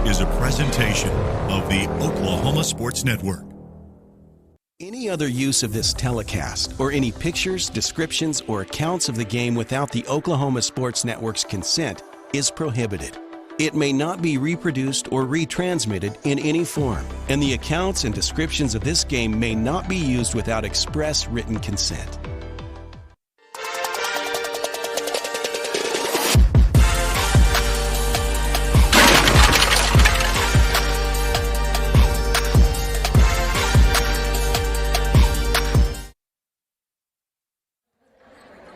is a presentation of the Oklahoma Sports Network. Any other use of this telecast or any pictures, descriptions, or accounts of the game without the Oklahoma Sports Network's consent is prohibited. It may not be reproduced or retransmitted in any form, and the accounts and descriptions of this game may not be used without express written consent.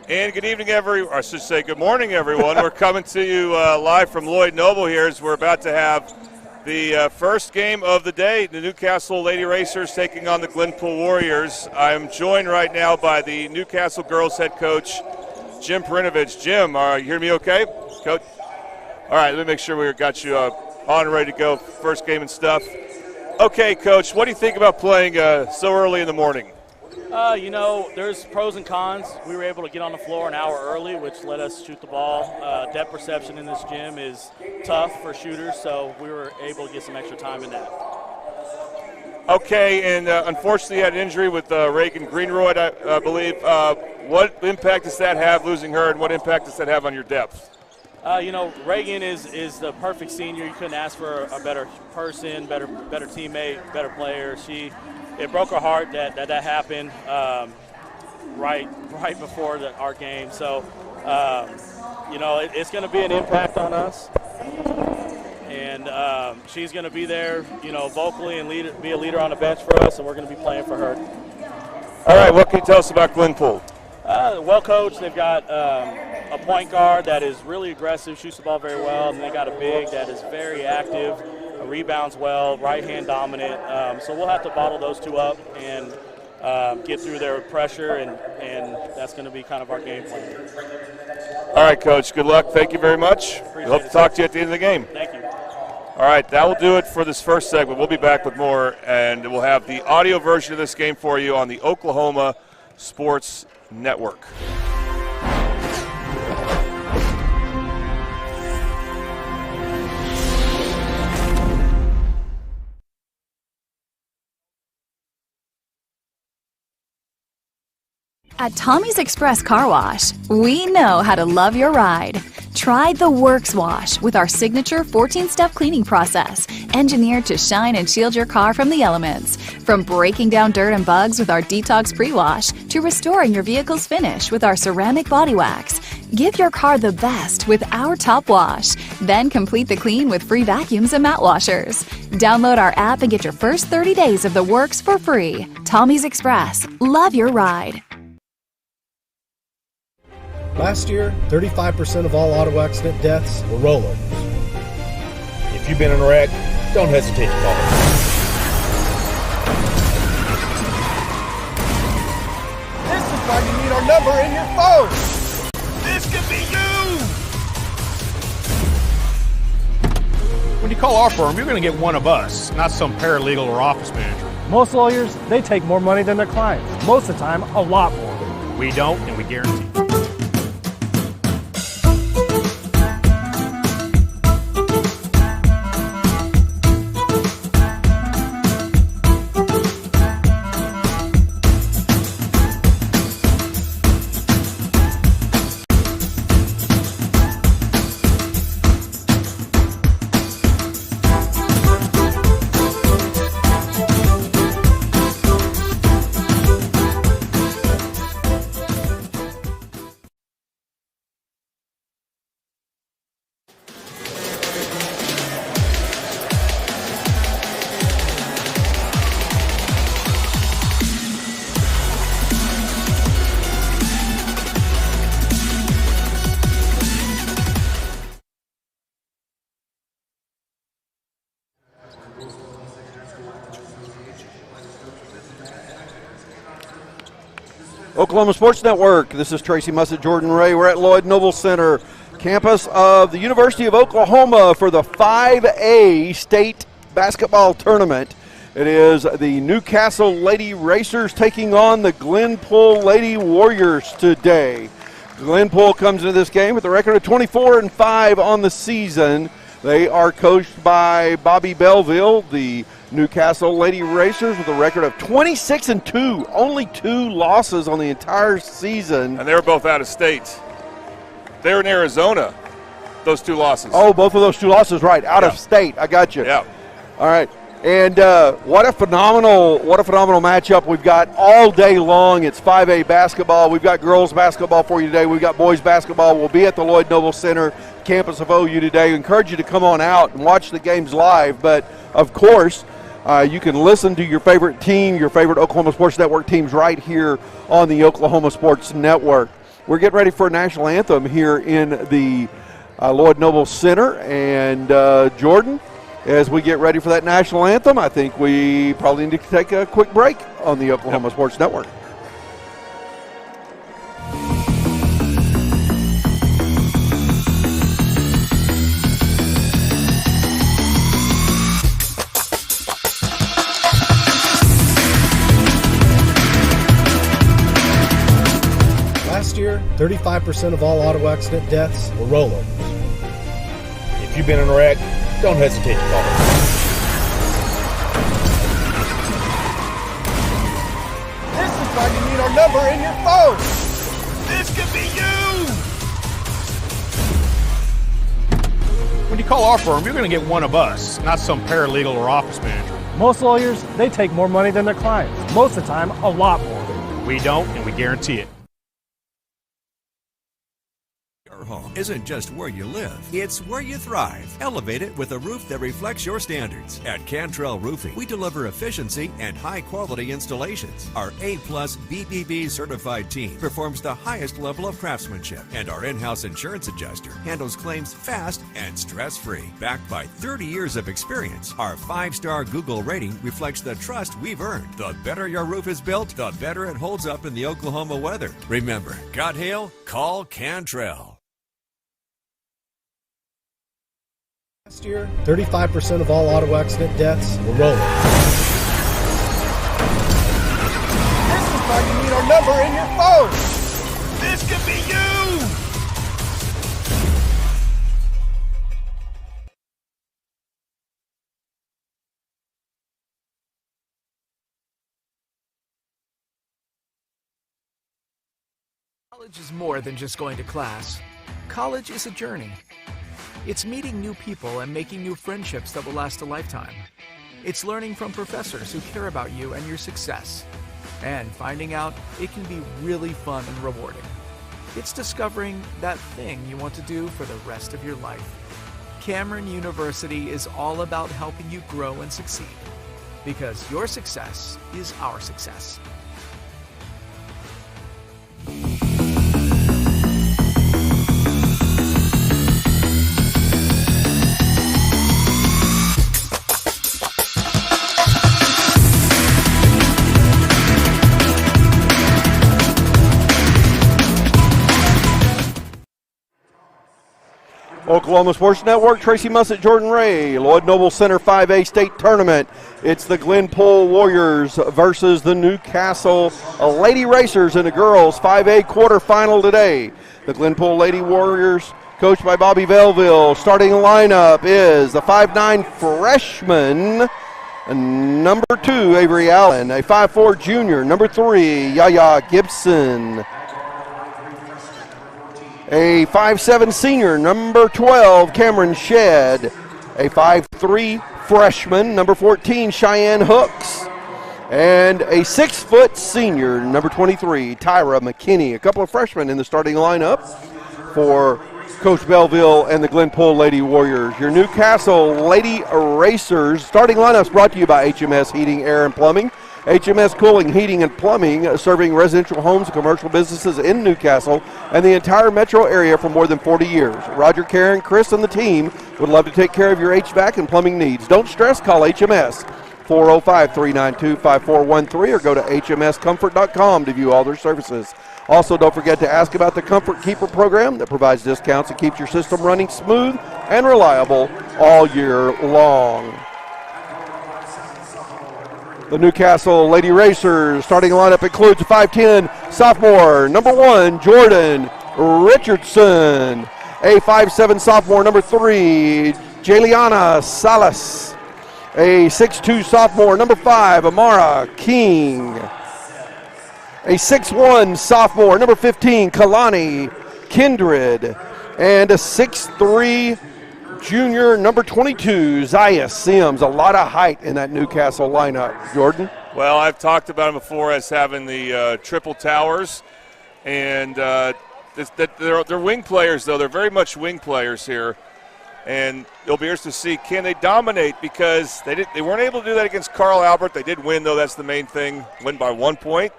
And good evening, I should say good morning, everyone. We're coming to you live from Lloyd Noble here as we're about to have the first game of the day. The Newcastle Lady Racers taking on the Glenpool Warriors. I'm joined right now by the Newcastle girls head coach, Jim Perinovich. Jim, you hear me okay? Coach? All right, let me make sure we got you on ready to go. First game and stuff. Okay, Coach, what do you think about playing so early in the morning? There's pros and cons. We were able to get on the floor an hour early, which let us shoot the ball. Depth perception in this gym is tough for shooters, so we were able to get some extra time in that. Okay, and unfortunately you had an injury with Reagan Greenroyd, I believe. What impact does that have, losing her, and what impact does that have on your depth? Reagan is the perfect senior. You couldn't ask for a better person, better teammate, better player. It broke her heart that happened right before our game. So, it's going to be an impact on us. And she's going to be there, vocally and be a leader on the bench for us, and we're going to be playing for her. All right, what can you tell us about Glenpool? Well coached. They've got a point guard that is really aggressive, shoots the ball very well, and they got a big that is very active, rebounds well, right-hand dominant. So we'll have to bottle those two up and get through their pressure, and that's going to be kind of our game plan. All right, Coach. Good luck. Thank you very much. We hope to talk to you at the end of the game. Thank you. All right, that will do it for this first segment. We'll be back with more, and we'll have the audio version of this game for you on the Oklahoma Sports Network. At Tommy's Express Car Wash, we know how to love your ride. Try the Works Wash with our signature 14-step cleaning process, engineered to shine and shield your car from the elements. From breaking down dirt and bugs with our Detox Pre-Wash to restoring your vehicle's finish with our ceramic body wax. Give your car the best with our Top Wash. Then complete the clean with free vacuums and mat washers. Download our app and get your first 30 days of the Works for free. Tommy's Express. Love your ride. Last year, 35% of all auto accident deaths were rollovers. If you've been in a wreck, don't hesitate to call us. This is why you need our number in your phone. This could be you! When you call our firm, you're going to get one of us, not some paralegal or office manager. Most lawyers, they take more money than their clients. Most of the time, a lot more. We don't, and we guarantee. Oklahoma Sports Network. This is Tracy Mussett, Jordan Ray. We're at Lloyd Noble Center, campus of the University of Oklahoma for the 5A state basketball tournament. It is the Newcastle Lady Racers taking on the Glenpool Lady Warriors today. Glenpool comes into this game with a record of 24-5 on the season. They are coached by Bobby Belleville, the Newcastle Lady Racers, with a record of 26-2, only 2 losses on the entire season. And they were both out of state. They were in Arizona, those 2 losses. Oh, both of those 2 losses, right, out of state. I got you. Yeah. All right. And what a phenomenal matchup we've got all day long. It's 5A basketball. We've got girls basketball for you today. We've got boys basketball. We'll be at the Lloyd Noble Center, campus of OU today. I encourage you to come on out and watch the games live. But, of course, you can listen to your favorite team, your favorite Oklahoma Sports Network teams right here on the Oklahoma Sports Network. We're getting ready for a national anthem here in the Lloyd Noble Center. And, Jordan, as we get ready for that national anthem, I think we probably need to take a quick break on the Oklahoma Sports Network. Last year, 35% of all auto accident deaths were rollovers. If you've been in a wreck, don't hesitate to call us. This is why you need our number in your phone. This could be you! When you call our firm, you're going to get one of us, not some paralegal or office manager. Most lawyers, they take more money than their clients. Most of the time, a lot more. We don't, and we guarantee it. Your home isn't just where you live, it's where you thrive. Elevate it with a roof that reflects your standards. At Cantrell Roofing, we deliver efficiency and high-quality installations. Our A-plus BBB certified team performs the highest level of craftsmanship, and our in-house insurance adjuster handles claims fast and stress-free. Backed by 30 years of experience, our 5-star Google rating reflects the trust we've earned. The better your roof is built, the better it holds up in the Oklahoma weather. Remember, got hail? Call Cantrell. Last year, 35% of all auto accident deaths were rollovers. This is why you need our number in your phone. This could be you! College is more than just going to class. College is a journey. It's meeting new people and making new friendships that will last a lifetime. It's learning from professors who care about you and your success. And finding out it can be really fun and rewarding. It's discovering that thing you want to do for the rest of your life. Cameron University is all about helping you grow and succeed. Because your success is our success. Oklahoma Sports Network, Tracy Mussett, Jordan Ray, Lloyd Noble Center 5A state tournament. It's the Glenpool Warriors versus the Newcastle Lady Racers in the girls 5A quarterfinal today. The Glenpool Lady Warriors, coached by Bobby Belleville. Starting lineup is the 5'9 freshman, number 2, Avery Allen, a 5'4 junior, number 3, Yaya Gibson. A 5'7 senior, number 12, Cameron Shedd. A 5'3 freshman, number 14, Cheyenne Hooks. And a 6' senior, number 23, Tyra McKinney. A couple of freshmen in the starting lineup for Coach Belleville and the Glenpool Lady Warriors. Your Newcastle Lady Racers starting lineups brought to you by HMS Heating, Air, and Plumbing. HMS Cooling, Heating, and Plumbing, serving residential homes and commercial businesses in Newcastle and the entire metro area for more than 40 years. Roger, Karen, Chris, and the team would love to take care of your HVAC and plumbing needs. Don't stress, call HMS 405-392-5413 or go to hmscomfort.com to view all their services. Also, don't forget to ask about the Comfort Keeper program that provides discounts and keeps your system running smooth and reliable all year long. The Newcastle Lady Racers starting lineup includes a 5'10 sophomore, number 1, Jordan Richardson. A 5'7 sophomore, number 3, Jaliana Salas. A 6'2 sophomore, number 5, Amara King. A 6'1 sophomore, number 15, Kalani Kindred. And a 6'3 junior, number 22, Zaya Sims. A lot of height in that Newcastle lineup. Jordan? Well, I've talked about him before as having the triple towers. And they're wing players, though. They're very much wing players here. And it'll be interesting to see, can they dominate, because they weren't able to do that against Carl Albert. They did win, though. That's the main thing, win by 1 point.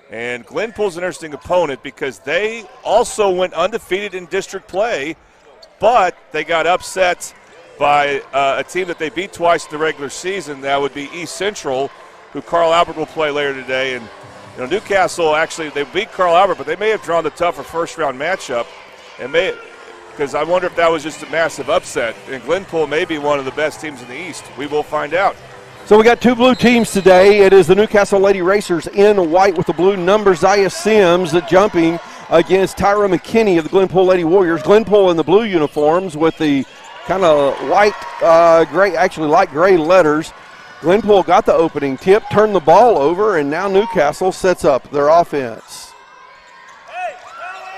And Glenpool's an interesting opponent because they also went undefeated in district play, but they got upset by a team that they beat twice in the regular season. That would be East Central, who Carl Albert will play later today. And Newcastle, actually, they beat Carl Albert, but they may have drawn the tougher first-round matchup, and because I wonder if that was just a massive upset. And Glenpool may be one of the best teams in the East. We will find out. So we got 2 blue teams today. It is the Newcastle Lady Racers in white with the blue number, Zaya Sims jumping against Tyra McKinney of the Glenpool Lady Warriors. Glenpool in the blue uniforms with the kind of light gray, actually light gray letters. Glenpool got the opening tip, turned the ball over, and now Newcastle sets up their offense.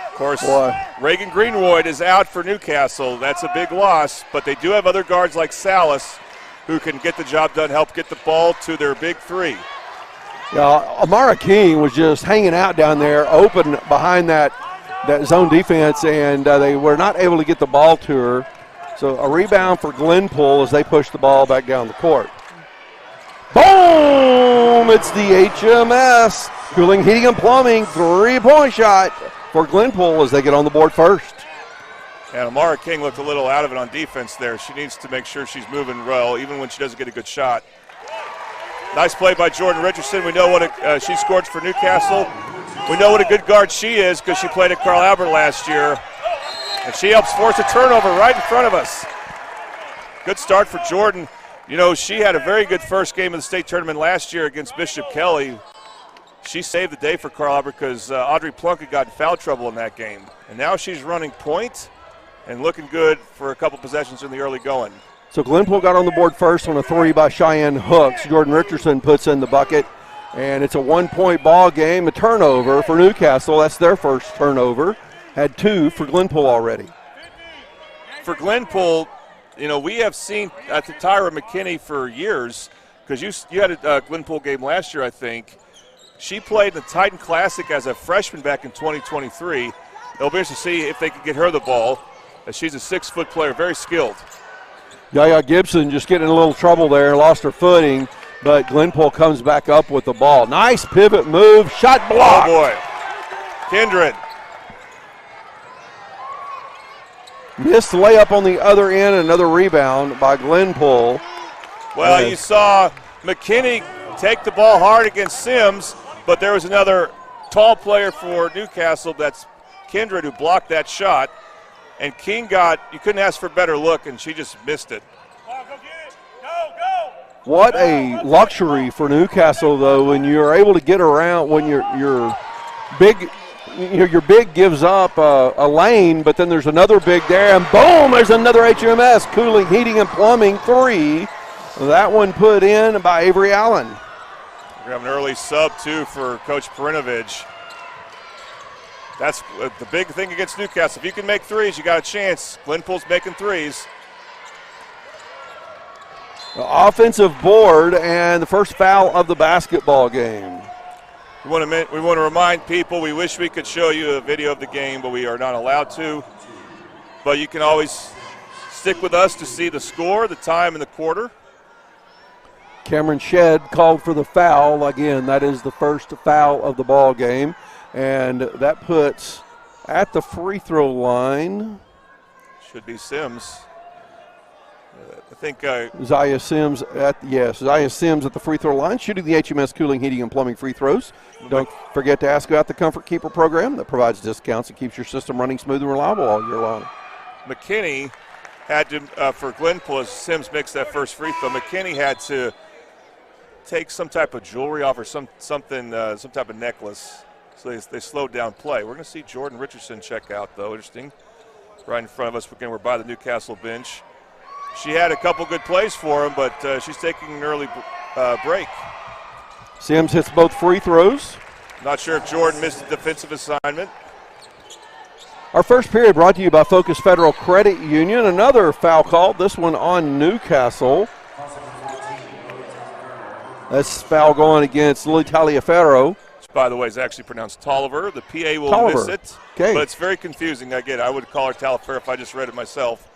Of course, Reagan Greenwood is out for Newcastle. That's a big loss, but they do have other guards like Salas who can get the job done, help get the ball to their big 3. Yeah, Amara King was just hanging out down there, open behind that zone defense, and they were not able to get the ball to her. So a rebound for Glenpool as they push the ball back down the court. Boom! It's the HMS Cooling, Heating, and Plumbing 3-point shot for Glenpool as they get on the board first. And Amara King looked a little out of it on defense there. She needs to make sure she's moving well, even when she doesn't get a good shot. Nice play by Jordan Richardson. We know what she scored for Newcastle. We know what a good guard she is because she played at Carl Albert last year. And she helps force a turnover right in front of us. Good start for Jordan. She had a very good first game of the state tournament last year against Bishop Kelly. She saved the day for Carl Albert because Audrey Plunkett got in foul trouble in that game. And now she's running point and looking good for a couple possessions in the early going. So Glenpool got on the board first on a 3 by Cheyenne Hooks. Jordan Richardson puts in the bucket, and it's a 1-point ball game, a turnover for Newcastle. That's their first turnover. Had 2 for Glenpool already. For Glenpool, we have seen Tyra McKinney for years because you had a Glenpool game last year, I think. She played in the Titan Classic as a freshman back in 2023. It'll be interesting to see if they can get her the ball. She's a 6-foot player, very skilled. Yaya Gibson just getting in a little trouble there, lost her footing, but Glenpool comes back up with the ball. Nice pivot move, shot block. Oh, boy. Kindred. Missed layup on the other end, another rebound by Glenpool. Well, you saw McKinney take the ball hard against Sims, but there was another tall player for Newcastle, that's Kindred, who blocked that shot. And King you couldn't ask for a better look, and she just missed it. What a luxury for Newcastle, though, when you're able to get around, when your big gives up a lane, but then there's another big there, and boom, there's another HMS, Cooling, Heating, and Plumbing 3. That one put in by Avery Allen. We have an early sub, too, for Coach Perinovich. That's the big thing against Newcastle. If you can make threes, you got a chance. Glenpool's making threes. The offensive board and the first foul of the basketball game. We want to remind people, we wish we could show you a video of the game, but we are not allowed to. But you can always stick with us to see the score, the time, and the quarter. Cameron Shedd called for the foul. Again, that is the first foul of the ball game. And that puts at the free throw line. Should be Sims. I think Zaya Sims at the free throw line, shooting the HMS Cooling, Heating, and Plumbing free throws. Don't forget to ask about the Comfort Keeper program that provides discounts and keeps your system running smooth and reliable all year long. McKinney had to, for Glenpool, as Sims makes that first free throw, McKinney had to take some type of jewelry off or some type of necklace. So they slowed down play. We're going to see Jordan Richardson check out, though. Interesting. Right in front of us. Again, we're by the Newcastle bench. she had a couple good plays for him, but she's taking an early break. Sims hits both free throws. Not sure if Jordan missed a defensive assignment. Our first period brought to you by Focus Federal Credit Union. Another foul call, this one on Newcastle. That's foul going against Lily Taliaferro. Which, by the way, is actually pronounced Tolliver. The PA will miss it, okay. But it's very confusing. I would call her Taliaferro if I just read it myself.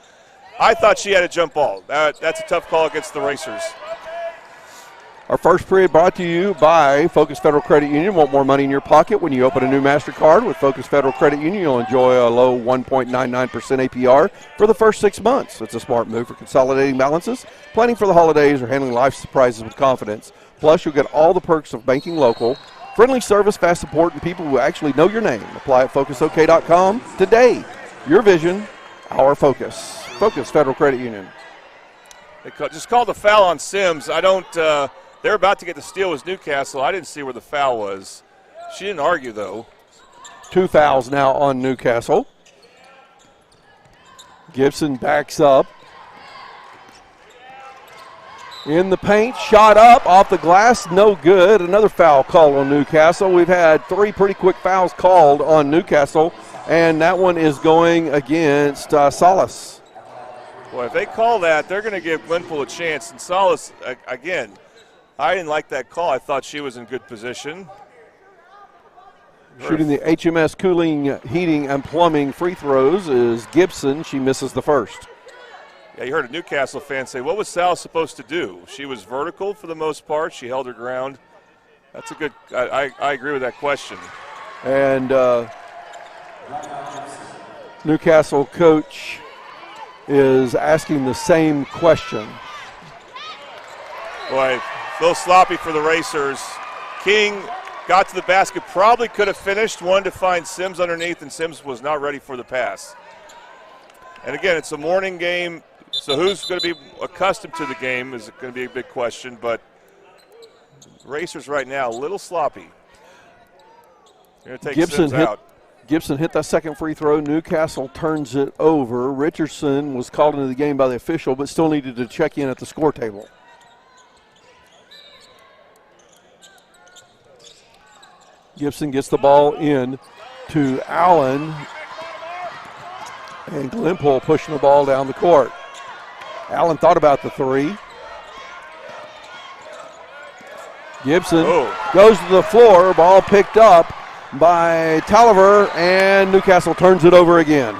I thought she had a jump ball. That's a tough call against the Racers. Our first period brought to you by Focus Federal Credit Union. Want more money in your pocket when you open a new MasterCard with Focus Federal Credit Union? You'll enjoy a low 1.99% APR for the first 6 months. It's a smart move for consolidating balances, planning for the holidays, or handling life's surprises with confidence. Plus, you'll get all the perks of banking local, friendly service, fast support, and people who actually know your name. Apply at FocusOK.com today. Your vision, our focus. Focus Federal Credit Union. They just called a foul on Sims. They're about to get the steal was Newcastle. I didn't see where the foul was. She didn't argue, though. 2 fouls now on Newcastle. Gibson backs up. In the paint, shot up, off the glass, no good. Another foul called on Newcastle. We've had 3 pretty quick fouls called on Newcastle, and that one is going against Salas. Boy, if they call that, they're going to give Glenpool a chance. And Salas, again, I didn't like that call. I thought she was in good position. Shooting the HMS Cooling, Heating, and Plumbing free throws is Gibson. She misses the first. Yeah, you heard a Newcastle fan say, what was Salas supposed to do? She was vertical for the most part. She held her ground. That's a good – I agree with that question. And Newcastle coach is asking the same question. Boy, a little sloppy for the Racers. King got to the basket, probably could have finished, wanted to find Sims underneath, and Sims was not ready for the pass. And again, it's a morning game, so who's going to be accustomed to the game is going to be a big question, but Racers right now a little sloppy. They're going to take Sims out. Gibson hit that second free throw. Newcastle turns it over. Richardson was called into the game by the official, but still needed to check in at the score table. Gibson gets the ball in to Allen, and Glenpool pushing the ball down the court. Allen thought about the three. Gibson goes to the floor, ball picked up by Tolliver, and Newcastle turns it over again.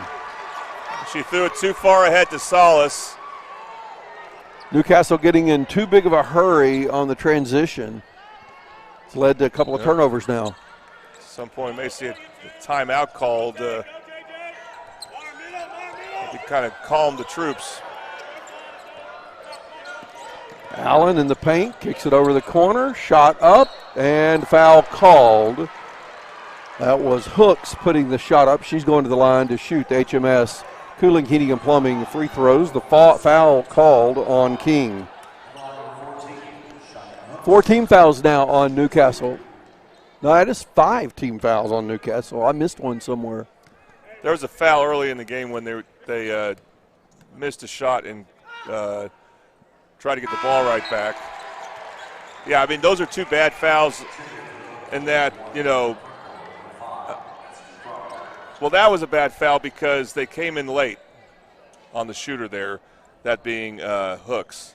She threw it too far ahead to Salas. Newcastle getting in too big of a hurry on the transition. It's led to a couple of turnovers now. At some point, we may see a timeout called. To kind of calm the troops. Allen in the paint, kicks it over the corner, shot up, and foul called. That was Hooks putting the shot up. She's going to the line to shoot the HMS Cooling, Heating, and Plumbing free throws. The foul called on King. 4 team fouls now on Newcastle. No, that is 5 team fouls on Newcastle. I missed one somewhere. There was a foul early in the game when they missed a shot and tried to get the ball right back. Yeah, I mean, those are 2 bad fouls, and that, well, that was a bad foul because they came in late on the shooter there, that being Hooks.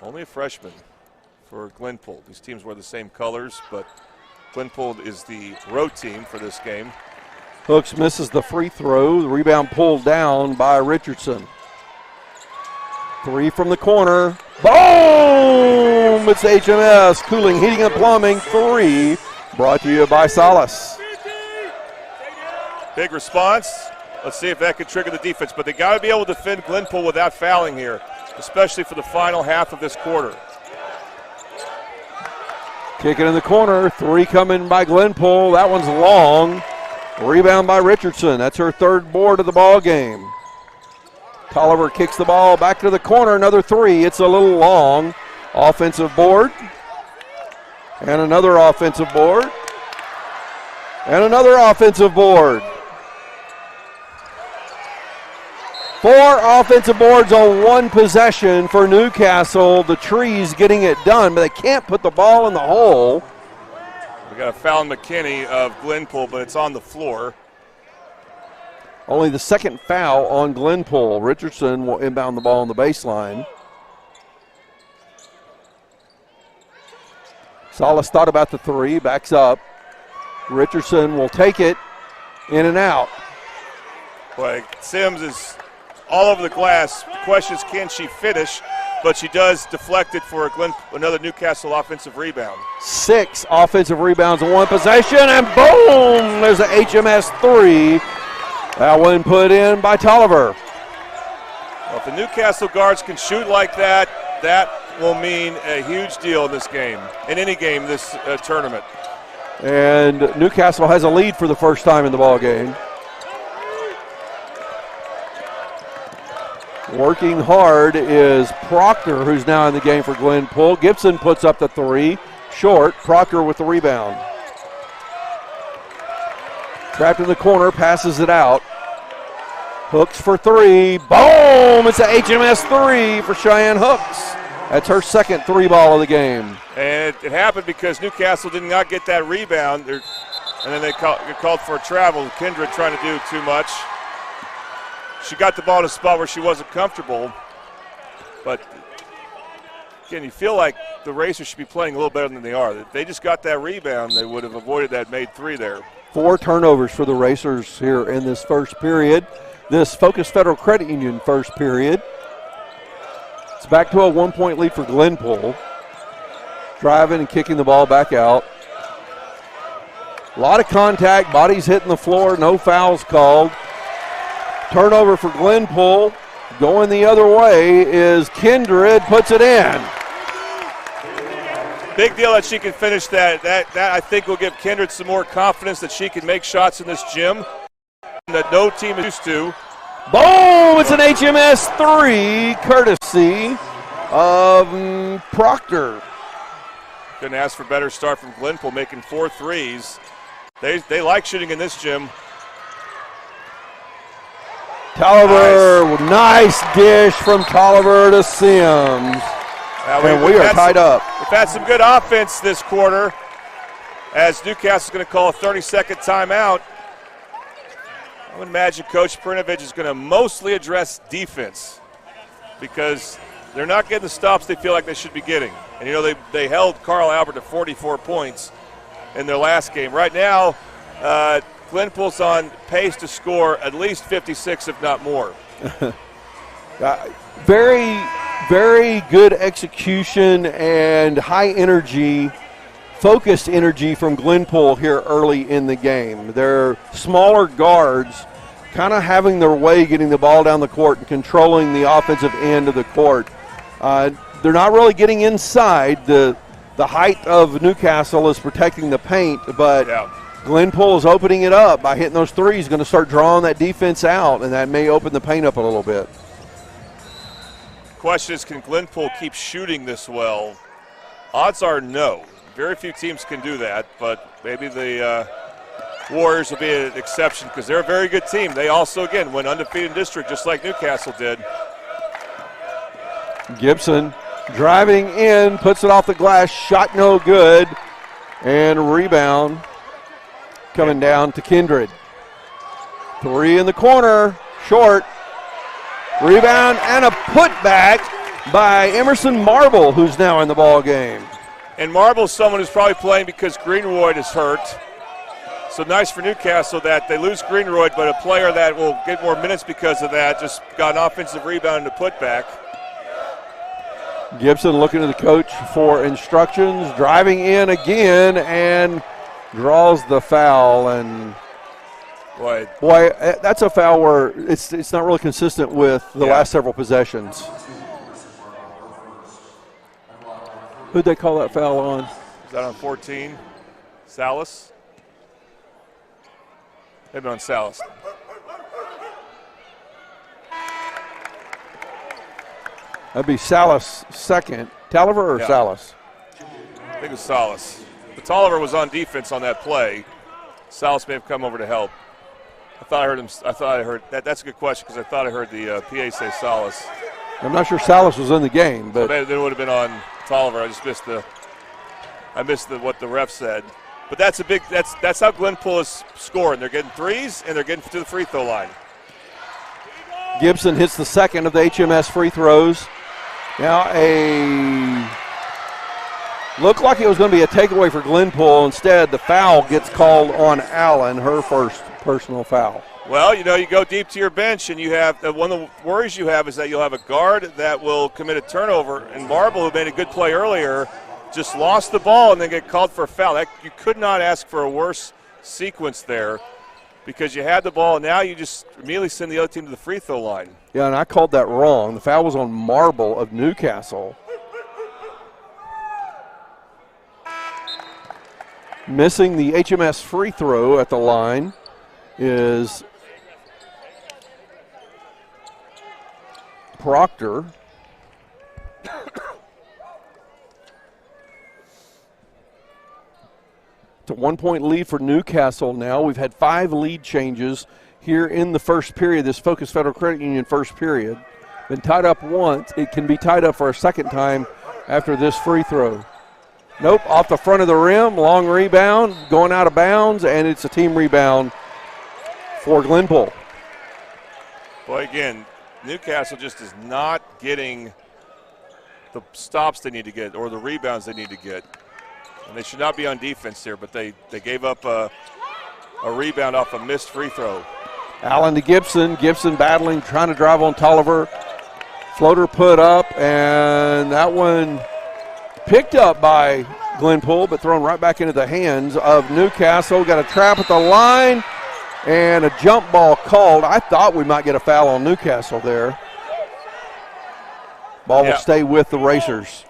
Only a freshman for Glenpool. These teams wear the same colors, but Glenpool is the road team for this game. Hooks misses the free throw. The rebound pulled down by Richardson. 3 from the corner. Boom! It's HMS Cooling, Heating, and Plumbing 3. Brought to you by Salas. Big response. Let's see if that can trigger the defense. But they got to be able to defend Glenpool without fouling here, especially for the final half of this quarter. Kick it in the corner. 3 coming by Glenpool. That one's long. Rebound by Richardson. That's her 3rd board of the ball game. Tolliver kicks the ball back to the corner. Another 3. It's a little long. Offensive board. And another offensive board. And another offensive board. 4 offensive boards on 1 possession for Newcastle. The Trees getting it done, but they can't put the ball in the hole. We got a foul on McKinney of Glenpool, but it's on the floor. Only the second foul on Glenpool. Richardson will inbound the ball on the baseline. Salas thought about the 3, backs up. Richardson will take it, in and out. Boy, Sims is all over the glass. The question is, can she finish? But she does deflect it for another Newcastle offensive rebound. 6 offensive rebounds in 1 possession, and boom! There's an HMS 3. That one put in by Tolliver. Well, if the Newcastle guards can shoot like that, that will mean a huge deal in this game, in any game this tournament. And Newcastle has a lead for the first time in the ball game. Working hard is Proctor, who's now in the game for Glenpool. Gibson puts up the 3, short. Proctor with the rebound. Trapped in the corner, passes it out. Hooks for 3. Boom! It's a HMS 3 for Cheyenne Hooks. That's her second 3 ball of the game. And it happened because Newcastle did not get that rebound. And then they called for a travel. Kindred trying to do too much. She got the ball in a spot where she wasn't comfortable. But, again, you feel like the Racers should be playing a little better than they are. If they just got that rebound, they would have avoided that made 3 there. 4 turnovers for the Racers here in this first period. This Focus Federal Credit Union first period. It's back to a 1-point lead for Glenpool. Driving and kicking the ball back out. A lot of contact, bodies hitting the floor, no fouls called. Turnover for Glenpool. Going the other way is Kindred, puts it in. Big deal that she can finish that. That I think will give Kindred some more confidence that she can make shots in this gym that no team is used to. Boom! It's an HMS 3, courtesy of Proctor. Couldn't ask for a better start from Glenpool, making 4 threes. They like shooting in this gym. Tolliver, nice dish from Tolliver to Sims. And we are tied up. We've had some good offense this quarter as Newcastle's going to call a 30-second timeout. I would imagine Coach Prinovich is going to mostly address defense because they're not getting the stops they feel like they should be getting. And, you know, they held Carl Albert to 44 points in their last game. Right now, Glenpool's on pace to score at least 56, if not more. Very, very good execution and high energy, focused energy from Glenpool here early in the game. Their smaller guards kind of having their way getting the ball down the court and controlling the offensive end of the court. They're not really getting inside. The height of Newcastle is protecting the paint, but Glenpool is opening it up by hitting those threes, going to start drawing that defense out, and that may open the paint up a little bit. Question is, can Glenpool keep shooting this well? Odds are no. Very few teams can do that, but maybe the Warriors will be an exception because they're a very good team. They also, again, went undefeated in district just like Newcastle did. Gibson driving in, puts it off the glass, shot no good, and rebound coming down to Kindred. 3 in the corner, short. Rebound and a putback by Emerson Marble, who's now in the ball game. And Marble's someone who's probably playing because Greenroyd is hurt. So nice for Newcastle that they lose Greenroyd, but a player that will get more minutes because of that just got an offensive rebound and a putback. Gibson looking to the coach for instructions, driving in again and draws the foul. And boy, that's a foul where it's not really consistent with the last several possessions. Who'd they call that foul on? Is that on 14? Salas? Maybe on Salas. That'd be Salas second. Tolliver or Salas? I think it was Salas. But Tolliver was on defense on that play. Salas may have come over to help. I thought I heard that. That's a good question because I thought I heard the PA say Salas. I'm not sure Salas was in the game, but so then it would have been on Tolliver. I just missed what the ref said. But that's how Glenpool is scoring. They're getting threes and they're getting to the free throw line. Gibson hits the second of the HMS free throws. Now looked like it was going to be a takeaway for Glenpool. Instead, the foul gets called on Allen, her first personal foul. Well, you go deep to your bench, and you have one of the worries you have is that you'll have a guard that will commit a turnover. And Marble, who made a good play earlier, just lost the ball and then get called for a foul. You could not ask for a worse sequence there because you had the ball, and now you just immediately send the other team to the free throw line. Yeah, and I called that wrong. The foul was on Marble of Newcastle. Missing the HMS free throw at the line is Proctor. It's a 1-point lead for Newcastle now. We've had 5 lead changes here in the first period, this Focus Federal Credit Union first period. Been tied up once. It can be tied up for a second time after this free throw. Nope, off the front of the rim, long rebound, going out of bounds, and it's a team rebound for Glenpool. Boy, again, Newcastle just is not getting the stops they need to get or the rebounds they need to get. And they should not be on defense here, but they gave up a rebound off a missed free throw. Allen to Gibson. Gibson battling, trying to drive on Tolliver. Floater put up, and that one picked up by Glenpool, but thrown right back into the hands of Newcastle. Got a trap at the line, and a jump ball called. I thought we might get a foul on Newcastle there. Ball will stay with the Racers.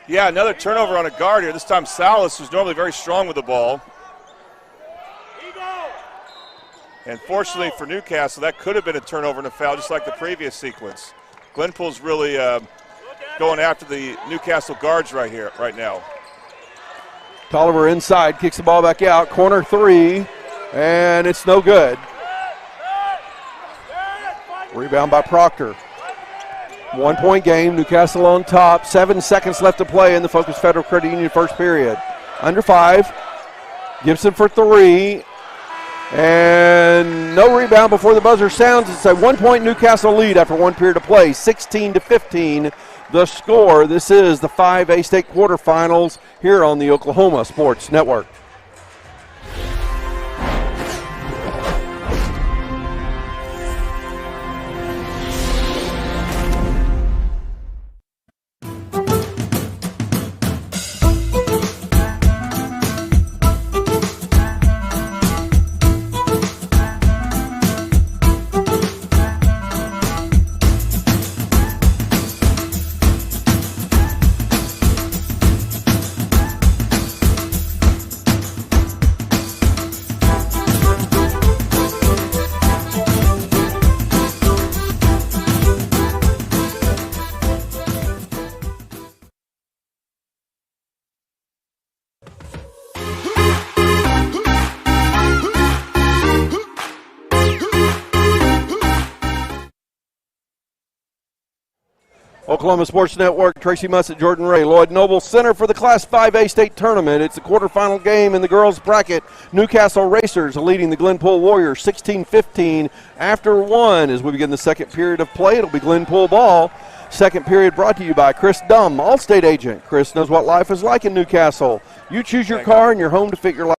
Yeah, another turnover on a guard here. This time Salas, who's normally very strong with the ball. And fortunately for Newcastle, that could have been a turnover and a foul, just like the previous sequence. Glenpool's really going after the Newcastle guards right now. Tolliver inside, kicks the ball back out. Corner 3, and it's no good. Rebound by Proctor. 1-point game, Newcastle on top. 7 seconds left to play in the Focus Federal Credit Union first period. Under 5. Gibson for 3. And no rebound before the buzzer sounds. It's a 1-point Newcastle lead after 1 period of play. 16-15 the score. This is the 5A state quarterfinals here on the Oklahoma Sports Network. Oklahoma Sports Network, Tracy Mussett, Jordan Ray, Lloyd Noble Center for the Class 5A state tournament. It's the quarterfinal game in the girls' bracket. Newcastle Racers leading the Glenpool Warriors 16-15 after 1 as we begin the second period of play. It'll be Glenpool ball. Second period brought to you by Chris Dumm, Allstate agent. Chris knows what life is like in Newcastle. You choose your car and your home to fit your life.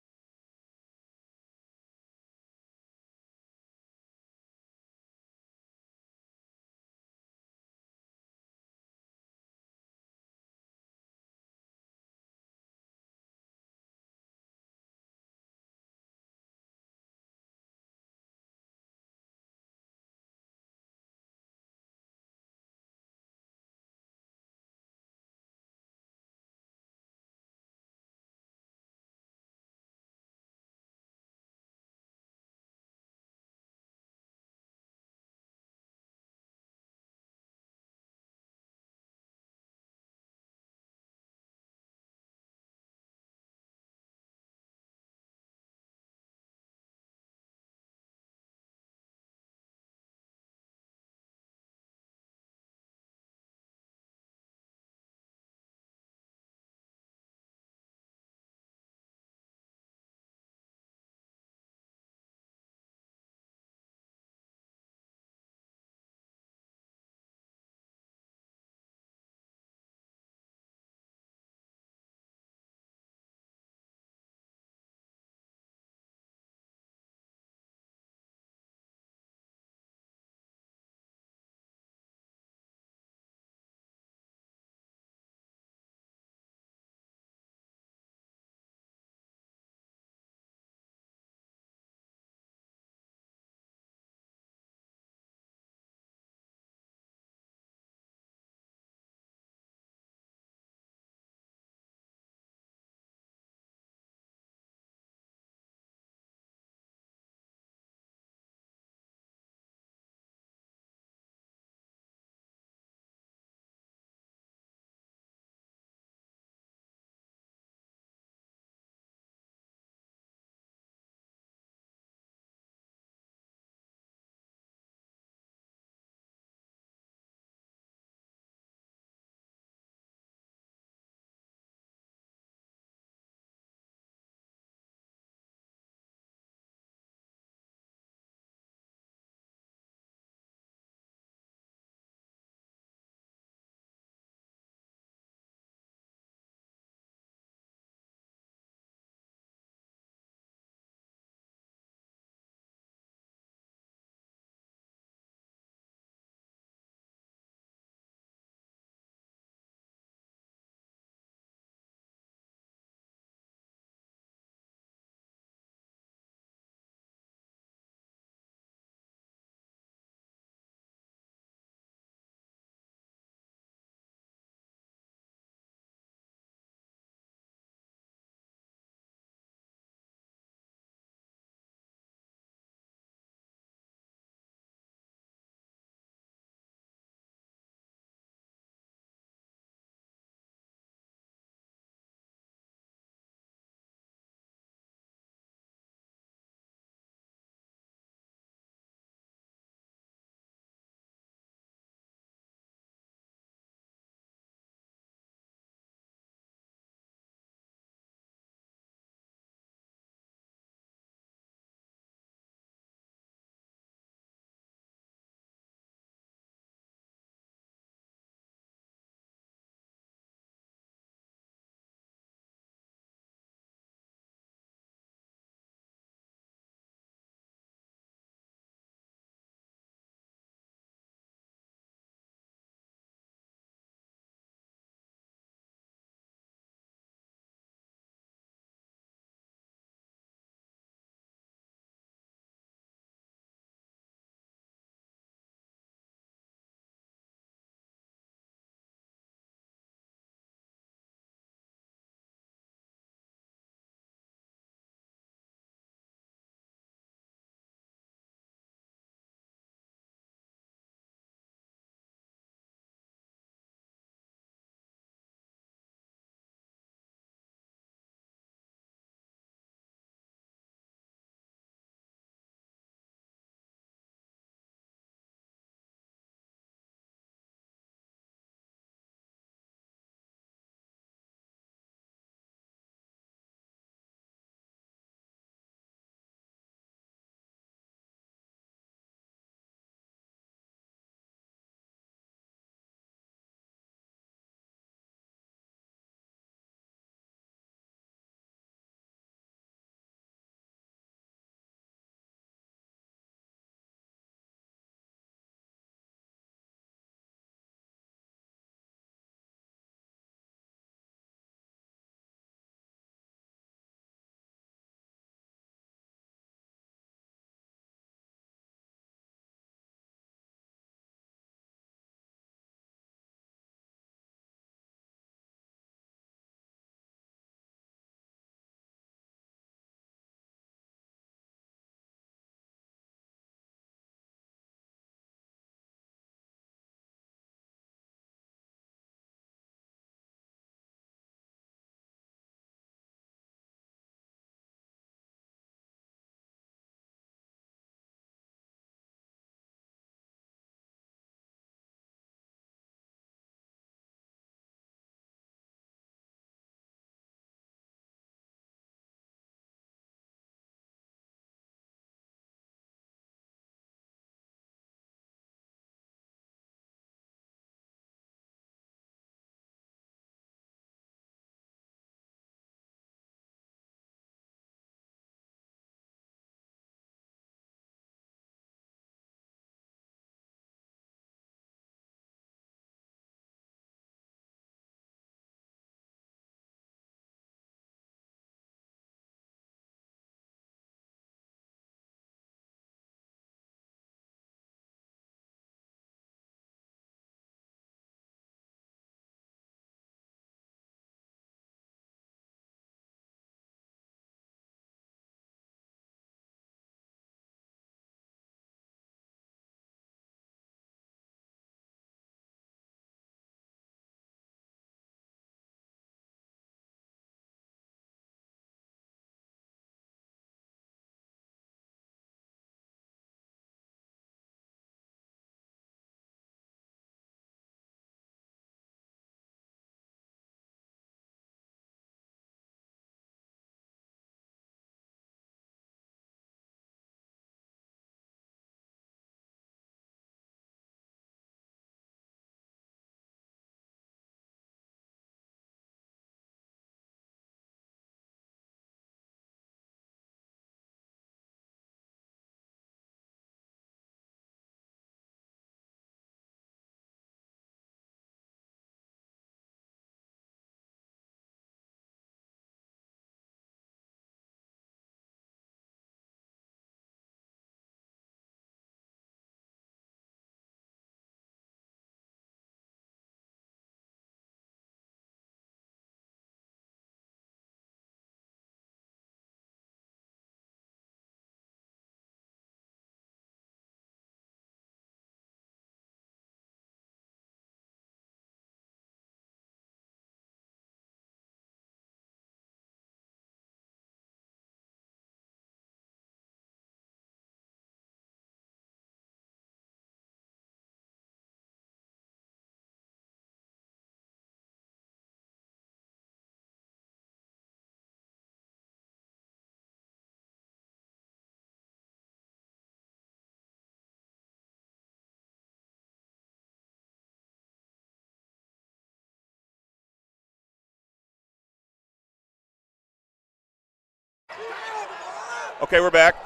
Okay, we're back.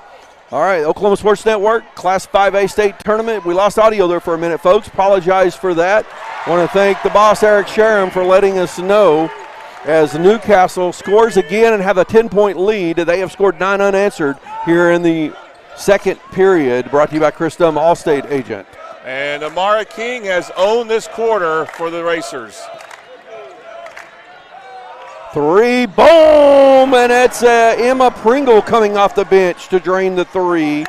All right, Oklahoma Sports Network, Class 5A state tournament. We lost audio there for a minute, folks. Apologize for that. Want to thank the boss, Eric Sharon, for letting us know as Newcastle scores again and have a 10-point lead. They have scored 9 unanswered here in the second period. Brought to you by Chris Dunn, Allstate agent. And Amara King has owned this quarter for the Racers. 3, boom, and it's Emma Pringle coming off the bench to drain the 3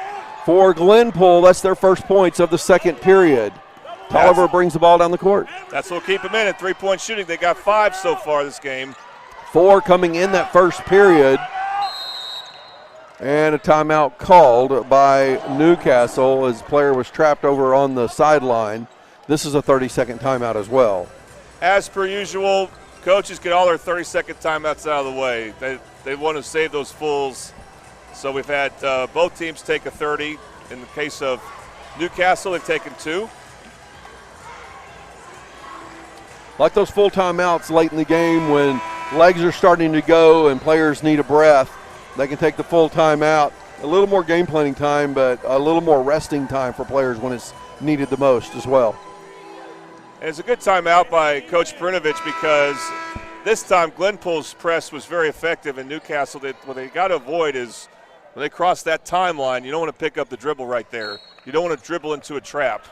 for Glenpool. That's their first points of the second period. Tolliver brings the ball down the court. That's what will keep them in at 3-point shooting. They got 5 so far this game. 4 coming in that first period. And a timeout called by Newcastle as the player was trapped over on the sideline. This is a 30-second timeout as well. As per usual, coaches get all their 30-second timeouts out of the way. They want to save those fulls. So we've had both teams take a 30. In the case of Newcastle, they've taken 2. Like those full timeouts late in the game when legs are starting to go and players need a breath, they can take the full timeout. A little more game planning time, but a little more resting time for players when it's needed the most as well. And it's a good timeout by Coach Perinovich because this time Glenpool's press was very effective in Newcastle. What they got to avoid is when they cross that timeline, you don't want to pick up the dribble right there. You don't want to dribble into a trap.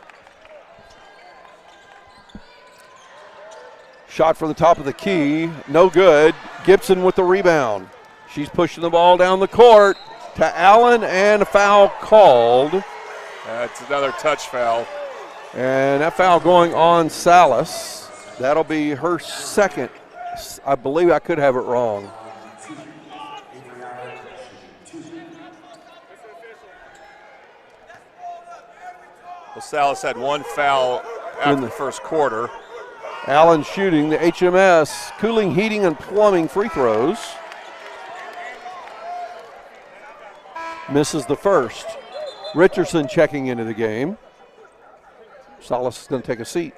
Shot from the top of the key, no good. Gibson with the rebound. She's pushing the ball down the court to Allen, and a foul called. That's another touch foul. And that foul going on Salas. That'll be her second. I believe I could have it wrong. Well, Salas had 1 foul after the first quarter. Allen shooting the HMS Cooling, Heating, and Plumbing free throws. Misses the first. Richardson checking into the game. Salas is going to take a seat.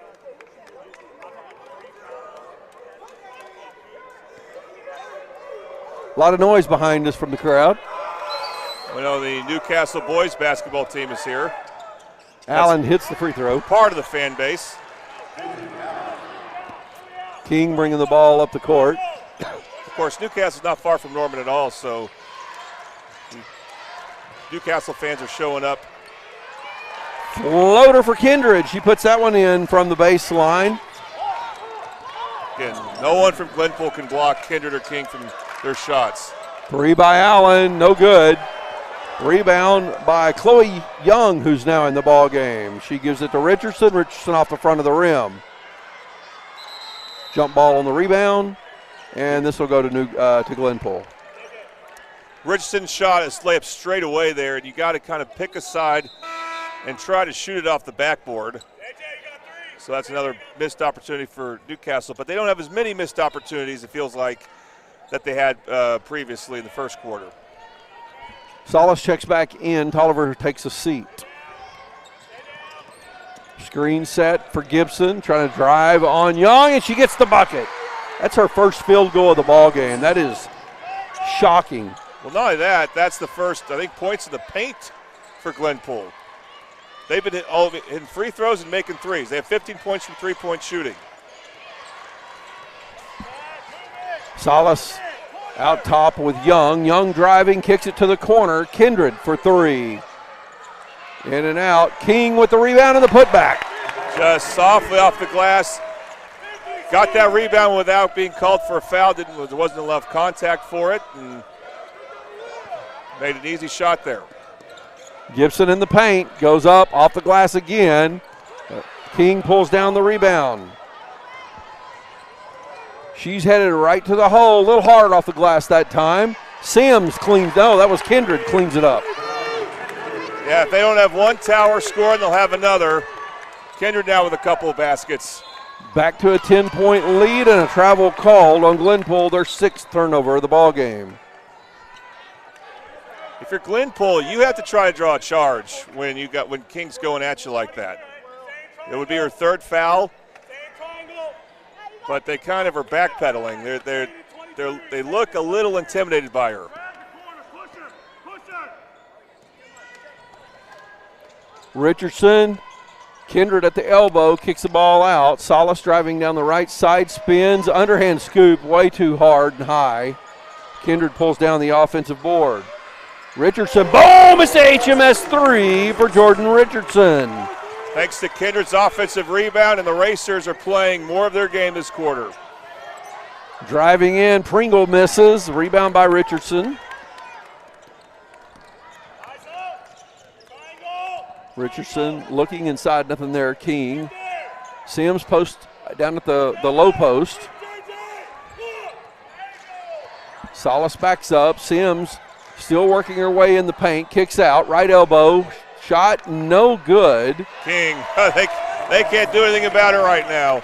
A lot of noise behind us from the crowd. We know the Newcastle boys basketball team is here. Allen hits the free throw. Part of the fan base. King bringing the ball up the court. Of course, Newcastle's not far from Norman at all, so Newcastle fans are showing up. Floater for Kindred. She puts that one in from the baseline. Again, no one from Glenpool can block Kindred or King from their shots. 3 by Allen, no good. Rebound by Chloe Young, who's now in the ball game. She gives it to Richardson. Richardson off the front of the rim. Jump ball on the rebound, and this will go to Glenpool. Richardson's shot is layup straight away there, and you got to kind of pick a side and try to shoot it off the backboard. So that's another missed opportunity for Newcastle, but they don't have as many missed opportunities, it feels like, that they had previously in the first quarter. Salas checks back in. Tolliver takes a seat. Screen set for Gibson, trying to drive on Young, and she gets the bucket. That's her first field goal of the ball game. That is shocking. Well, not only that, that's the first, I think, points in the paint for Glenpool. They've been hitting free throws and making threes. They have 15 points from three-point shooting. Salas out top with Young. Young driving, kicks it to the corner. Kindred for 3. In and out. King with the rebound and the putback. Just softly off the glass. Got that rebound without being called for a foul. There wasn't enough contact for it, and made an easy shot there. Gibson in the paint, goes up, off the glass again. King pulls down the rebound. She's headed right to the hole, a little hard off the glass that time. Sims cleans, no, that was Kindred, cleans it up. Yeah, if they don't have one tower scoring, they'll have another. Kindred now with a couple of baskets. Back to a 10-point lead and a travel called on Glenpool, their 6th turnover of the ball game. If you're Glenpool, you have to try to draw a charge when King's going at you like that. It would be her 3rd foul, but they kind of are backpedaling. They look a little intimidated by her. Richardson, Kindred at the elbow, kicks the ball out. Salas driving down the right side, spins, underhand scoop way too hard and high. Kindred pulls down the offensive board. Richardson, boom, it's the HMS 3 for Jordan Richardson. Thanks to Kindred's offensive rebound, and the Racers are playing more of their game this quarter. Driving in, Pringle misses, rebound by Richardson. Richardson looking inside, nothing there. King. Sims post down at the low post. Salas backs up. Sims still working her way in the paint. Kicks out. Right elbow. Shot no good. King. They can't do anything about it right now.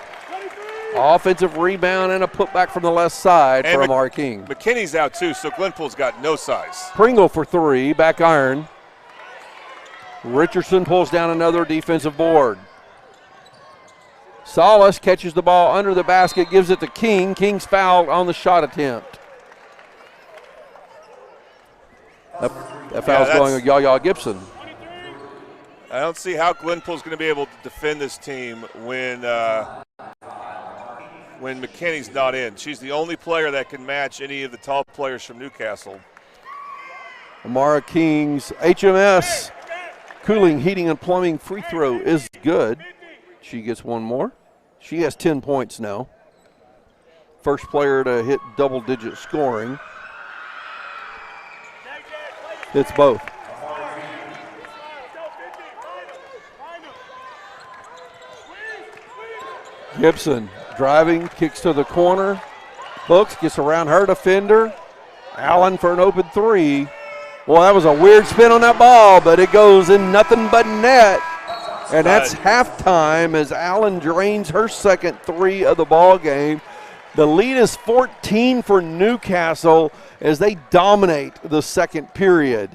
Offensive rebound and a putback from the left side for Amari King. McKinney's out too, so Glenpool's got no size. Pringle for 3. Back iron. Richardson pulls down another defensive board. Salas catches the ball under the basket, gives it to King. King's fouled on the shot attempt. That foul's going with Yaya Gibson. I don't see how Glenpool's going to be able to defend this team when McKinney's not in. She's the only player that can match any of the tall players from Newcastle. Amara King's HMS Cooling, Heating, and Plumbing free throw is good. She gets one more. She has 10 points now. First player to hit double-digit scoring. It's both. Gibson driving, kicks to the corner. Hooks, gets around her defender. Allen for an open 3. Well, that was a weird spin on that ball, but it goes in nothing but net. And that's halftime as Allen drains her second 3 of the ball game. The lead is 14 for Newcastle as they dominate the second period.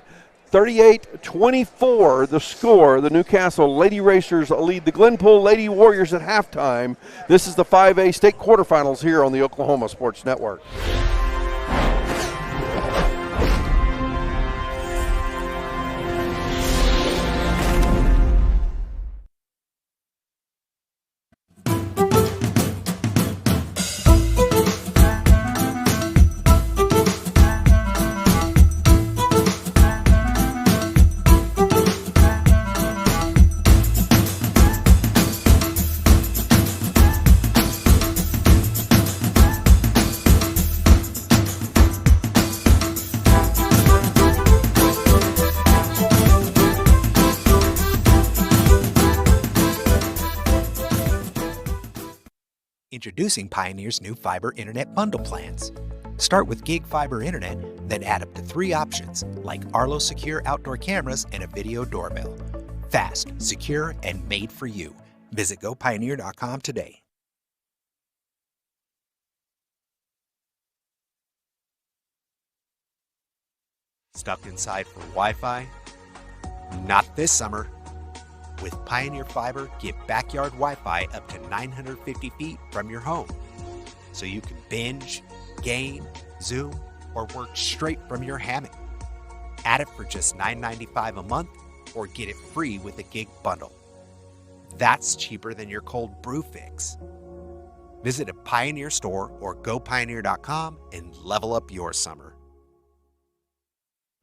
38-24 the score. The Newcastle Lady Racers lead the Glenpool Lady Warriors at halftime. This is the 5A state quarterfinals here on the Oklahoma Sports Network. Introducing Pioneer's new fiber internet bundle plans. Start with gig fiber internet, then add up to 3 options like Arlo secure outdoor cameras and a video doorbell. Fast, secure, and made for you. Visit gopioneer.com today. Stuck inside for Wi-Fi? Not this summer. With Pioneer Fiber, get backyard Wi-Fi up to 950 feet from your home. So you can binge, game, Zoom, or work straight from your hammock. Add it for just $9.95 a month or get it free with a gig bundle. That's cheaper than your cold brew fix. Visit a Pioneer store or gopioneer.com and level up your summer.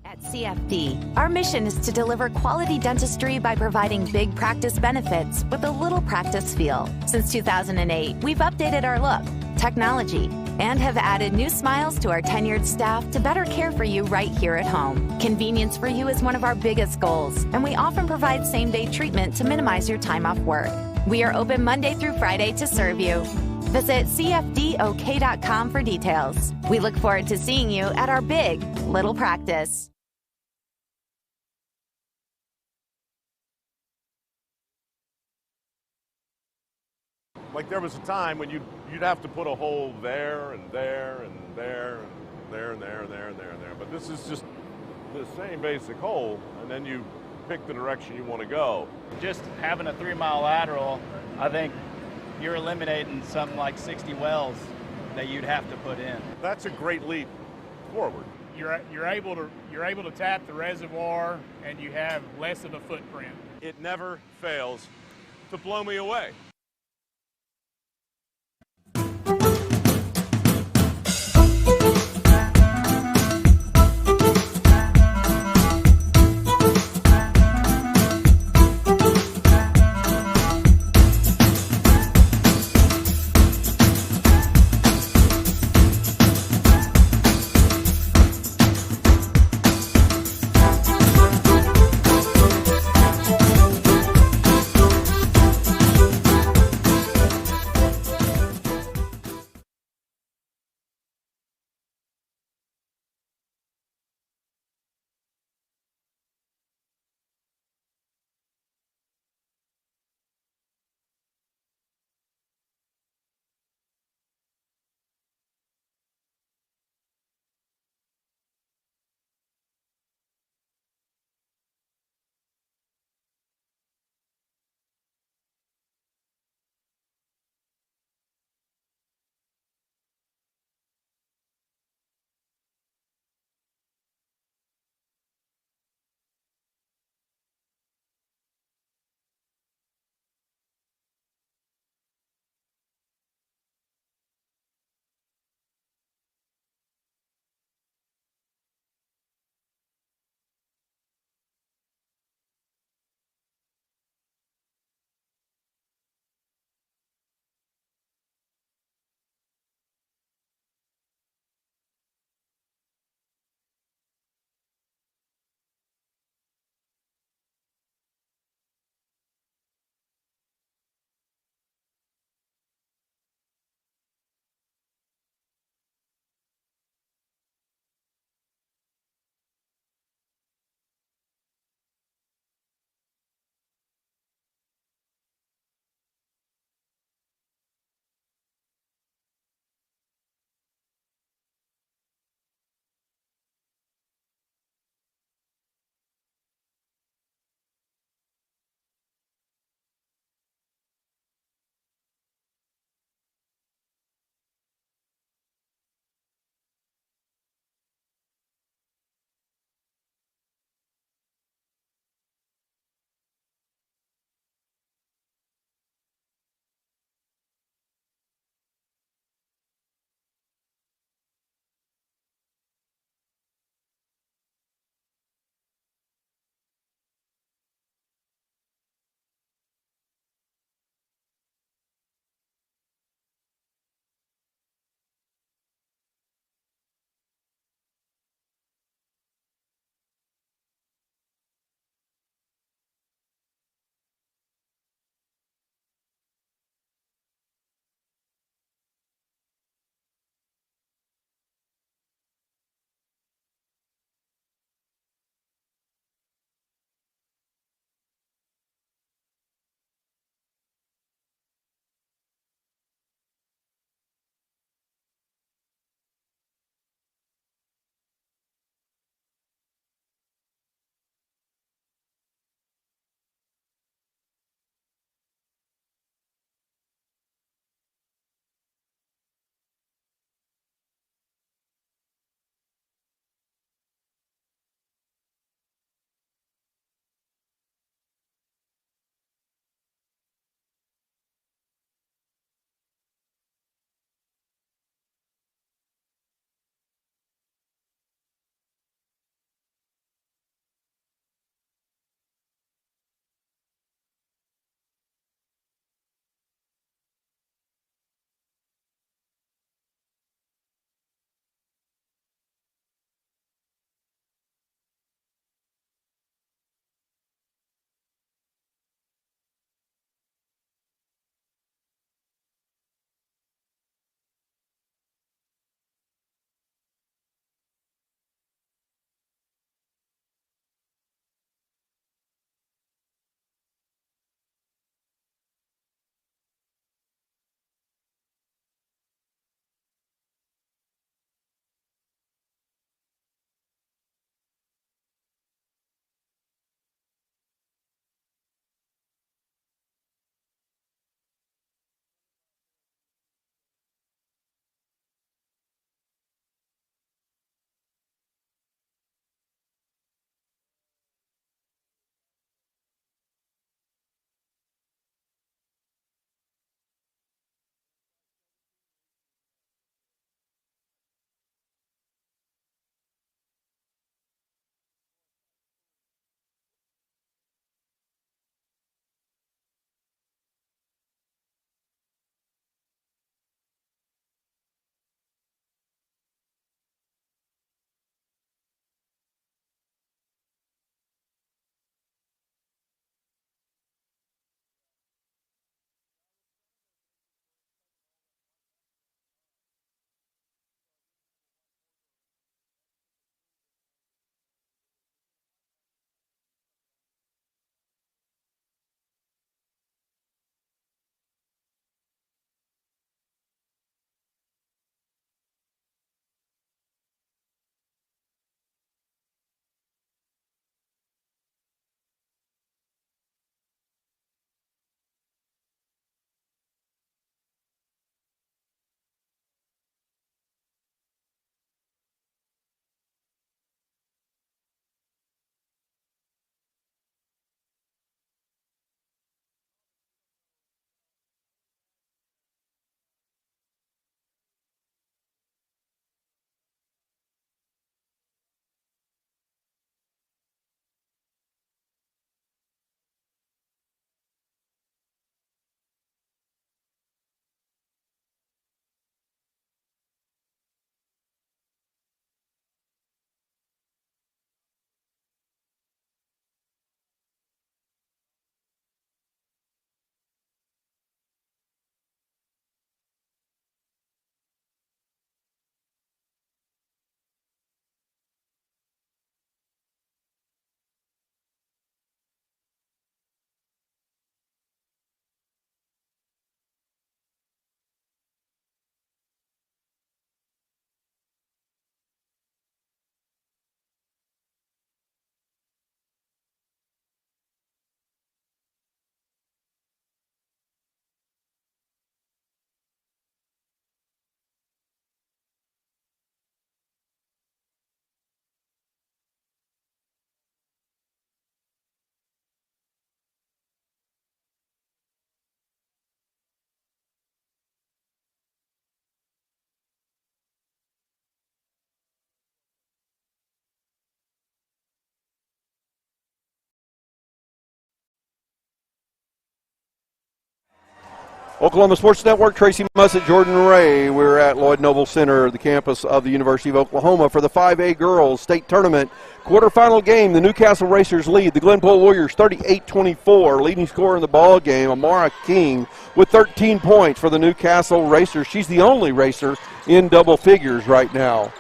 At CFD, our mission is to deliver quality dentistry by providing big practice benefits with a little practice feel. Since 2008, we've updated our look, technology, and have added new smiles to our tenured staff to better care for you right here at home. Convenience for you is one of our biggest goals, and we often provide same-day treatment to minimize your time off work. We are open Monday through Friday to serve you. Visit cfdok.com for details. We look forward to seeing you at our big little practice. Like there was a time when you'd have to put a hole there and there and there and there and there and there and there and there. But this is just the same basic hole, and then you pick the direction you want to go. Just having a 3-mile lateral, I think you're eliminating something like 60 wells that you'd have to put in. That's a great leap forward. you're able to tap the reservoir, and you have less of a footprint. It never fails to blow me away. Oklahoma Sports Network, Tracy Mussett, Jordan Ray. We're at Lloyd Noble Center, the campus of the University of Oklahoma, for the 5A Girls State Tournament quarterfinal game. The Newcastle Racers lead the Glenpool Warriors 38-24. Leading scorer in the ball game, Amara King, with 13 points for the Newcastle Racers. She's the only racer in double figures right now.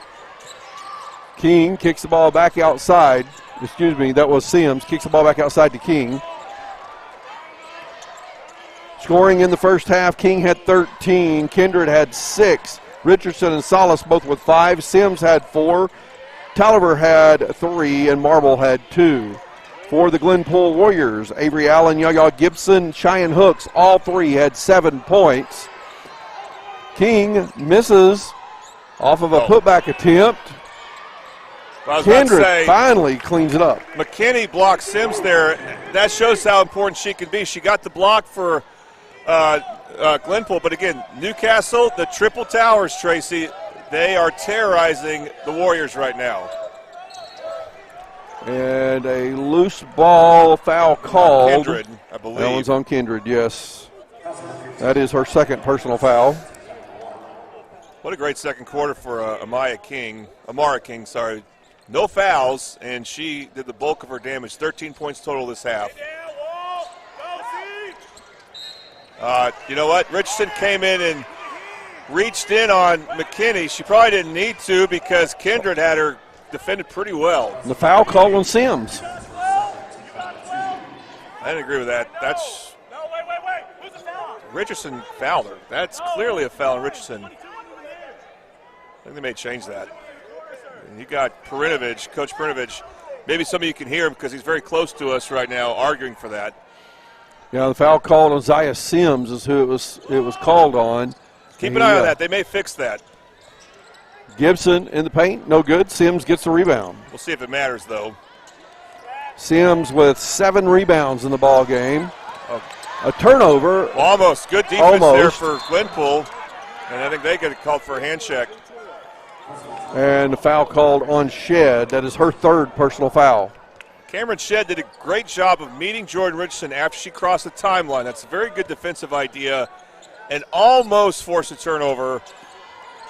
King kicks the ball back outside. Excuse me, that was Sims. Kicks the ball back outside to King. Scoring in the first half, King had 13, Kindred had 6, Richardson and Salas both with 5, Sims had 4, Tolliver had 3, and Marble had 2. For the Glenpool Warriors, Avery Allen, Yaya Gibson, Cheyenne Hooks, all 3 had 7 points. King misses off of a putback attempt. Kindred finally cleans it up. McKinney blocked Sims there. That shows how important she can be. She got the block for Glenpool, but again, Newcastle, the Triple Towers, Tracy, they are terrorizing the Warriors right now. And a loose ball foul called. Kindred, I believe. That one's on Kindred, yes. That is her second personal foul. What a great second quarter for Amara King, sorry. No fouls, and she did the bulk of her damage. 13 points total this half. You know what? Richardson came in and reached in on McKinney. She probably didn't need to because Kindred had her defended pretty well. The foul call on Sims. I didn't agree with that. That's Who's the foul? Richardson fouled her. That's clearly a foul on Richardson. I think they may change that. And you got Perinovich, Coach Perinovich. Maybe some of you can hear him because he's very close to us right now, arguing for that. Yeah, the foul called on Zaya Sims is who it was called on. Keep an eye on that. They may fix that. Gibson in the paint, no good. Sims gets the rebound. We'll see if it matters, though. Sims with 7 rebounds in the ball game. A turnover. Almost. Good defense there for Glenpool. And I think they get called for a hand check. And the foul called on Shedd. That is her third personal foul. Cameron Shedd did a great job of meeting Jordan Richardson after she crossed the timeline. That's a very good defensive idea and almost forced a turnover,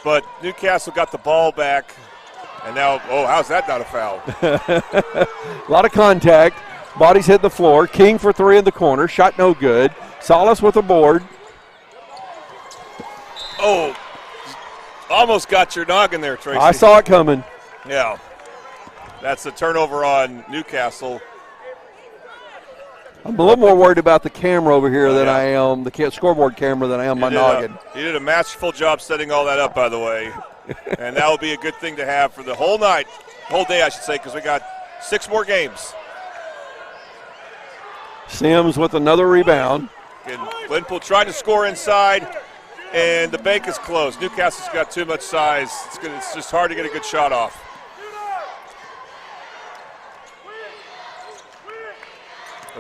but Newcastle got the ball back, and now, how's that not a foul? A lot of contact. Bodies hit the floor. King for 3 in the corner. Shot no good. Salas with a board. Oh, almost got your noggin there, Tracy. I saw it coming. Yeah. That's the turnover on Newcastle. I'm a little more worried about the camera over here than I am, the scoreboard camera, than I am my noggin. You did a masterful job setting all that up, by the way. And that will be a good thing to have for the whole night, whole day, I should say, because we got 6 more games. Sims with another rebound. And Glenpool trying to score inside, and the bank is closed. Newcastle's got too much size. It's just hard to get a good shot off.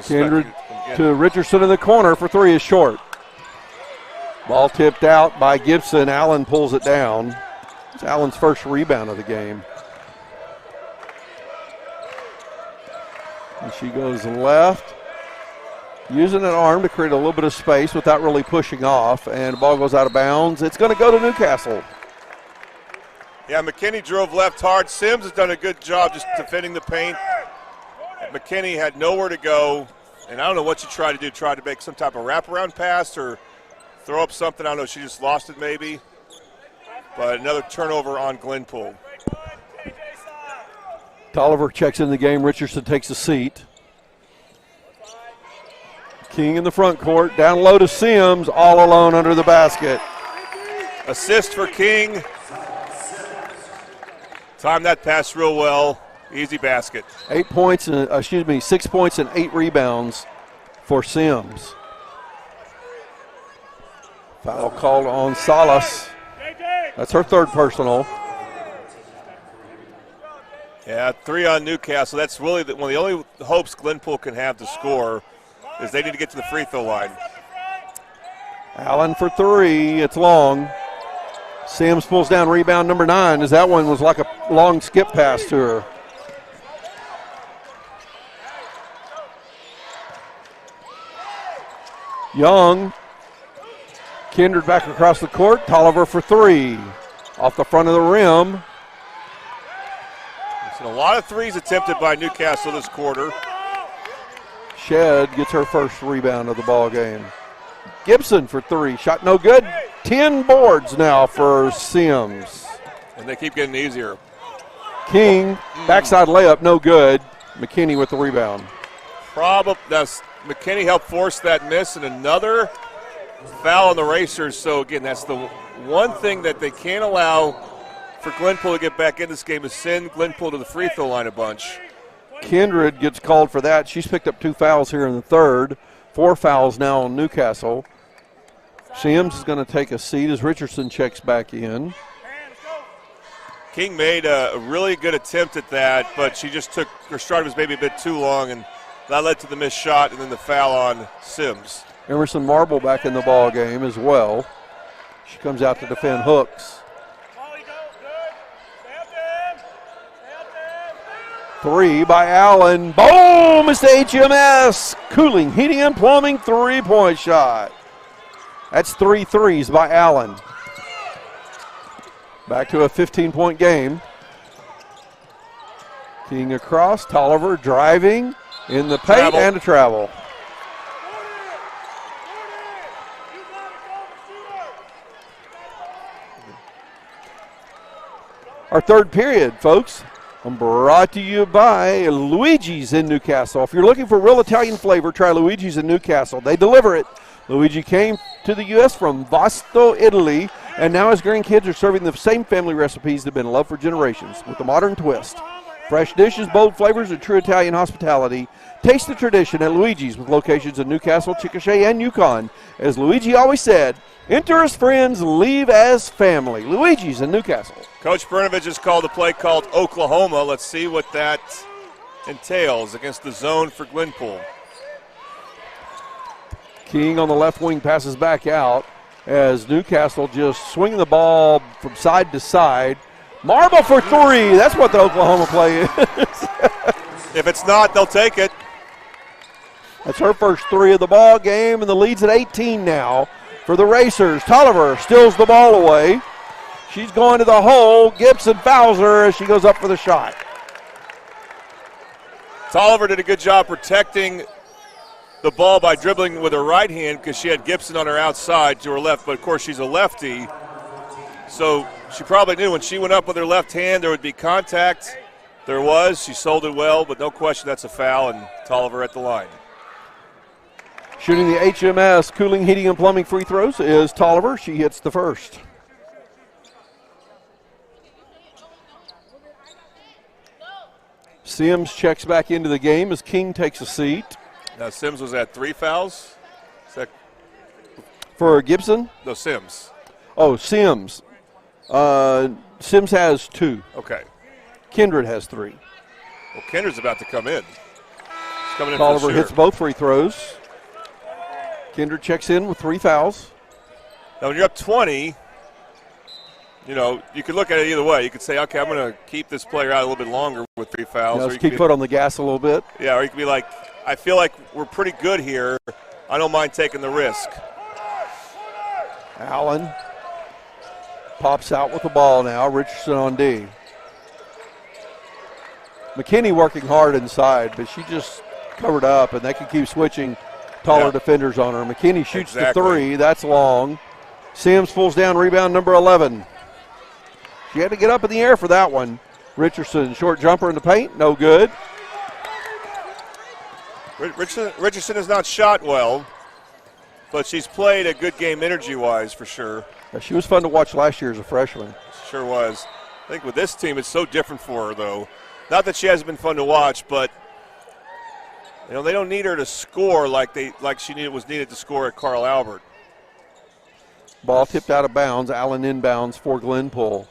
Kindred to Richardson in the corner for 3 is short. Ball tipped out by Gibson. Allen pulls it down. It's Allen's first rebound of the game. And she goes left, using an arm to create a little bit of space without really pushing off, and the ball goes out of bounds. It's going to go to Newcastle. Yeah, McKinney drove left hard. Sims has done a good job just defending the paint. McKinney had nowhere to go, and I don't know what she tried to do. Tried to make some type of wraparound pass or throw up something. I don't know. She just lost it maybe. But another turnover on Glenpool. Tolliver checks in the game. Richardson takes a seat. King in the front court. Down low to Sims, all alone under the basket. Assist for King. Timed that pass real well. Easy basket. 6 points and 8 rebounds for Sims. Foul called on Salas. That's her third personal. Yeah, 3 on Newcastle. That's really one of the only hopes Glenpool can have to score is they need to get to the free throw line. Allen for 3. It's long. Sims pulls down rebound number 9 as that one was like a long skip pass to her. Young Kindred back across the court. Tolliver for three. Off the front of the rim. A lot of threes attempted by Newcastle this quarter. Shedd gets her first rebound of the ball game. Gibson for three. Shot no good. 10 boards now for Sims. And they keep getting easier. King, backside layup, no good. McKinney with the rebound. McKinney helped force that miss, and another foul on the Racers. So, again, that's the one thing that they can't allow for Glenpool to get back in this game is send Glenpool to the free throw line a bunch. Kindred gets called for that. She's picked up 2 fouls here in the third. 4 fouls now on Newcastle. Sims is going to take a seat as Richardson checks back in. King made a really good attempt at that, but she just took her stride was maybe a bit too long, and that led to the missed shot and then the foul on Sims. Emerson Marble back in the ball game as well. She comes out to defend Hooks. 3 by Allen. Boom! It's the HMS. Cooling, heating, and plumbing 3-point shot. That's 3 threes by Allen. Back to a 15-point game. King across. Tolliver driving in the paint and a travel. Our third period, folks. Brought to you by Luigi's in Newcastle. If you're looking for real Italian flavor, try Luigi's in Newcastle. They deliver it. Luigi came to the U.S. from Vasto, Italy, and now his grandkids are serving the same family recipes that have been loved for generations with a modern twist. Fresh dishes, bold flavors, and true Italian hospitality. Taste the tradition at Luigi's with locations in Newcastle, Chickasha, and Yukon. As Luigi always said, enter as friends, leave as family. Luigi's in Newcastle. Coach Brnovich has called a play called Oklahoma. Let's see what that entails against the zone for Glenpool. King on the left wing passes back out as Newcastle just swinging the ball from side to side. Marble for three. That's what the Oklahoma play is. If it's not, they'll take it. That's her first 3 of the ball game, and the lead's at 18 now for the Racers. Tolliver steals the ball away. She's going to the hole. Gibson fouls her as she goes up for the shot. Tolliver did a good job protecting the ball by dribbling with her right hand because she had Gibson on her outside to her left, but of course she's a lefty. So she probably knew when she went up with her left hand there would be contact. There was. She sold it well, but no question that's a foul, and Tolliver at the line. Shooting the HMS cooling, heating, and plumbing free throws is Tolliver. She hits the first. Sims checks back into the game as King takes a seat. Now Sims was at 3 fouls. For Gibson? No, Sims. Oh, Sims. Sims has 2. Okay. Kindred has 3. Well, Kindred's about to come in. He's coming in. Tolliver for hits both free throws. Kindred checks in with 3 fouls. Now, when you're up 20, you know, you could look at it either way. You could say, okay, I'm going to keep this player out a little bit longer with 3 fouls. Let's keep foot on the gas a little bit. Yeah, or you could be like, I feel like we're pretty good here. I don't mind taking the risk. Allen pops out with the ball now. Richardson on D. McKinney working hard inside, but she just covered up, and they can keep switching taller defenders on her. McKinney shoots the 3. That's long. Sims pulls down rebound number 11. She had to get up in the air for that one. Richardson, short jumper in the paint, no good. Richardson has not shot well, but she's played a good game energy-wise for sure. Yeah, she was fun to watch last year as a freshman. Sure was. I think with this team, it's so different for her, though. Not that she hasn't been fun to watch, but you know they don't need her to score like she was needed to score at Carl Albert. Ball tipped out of bounds. Allen inbounds for Glenpool.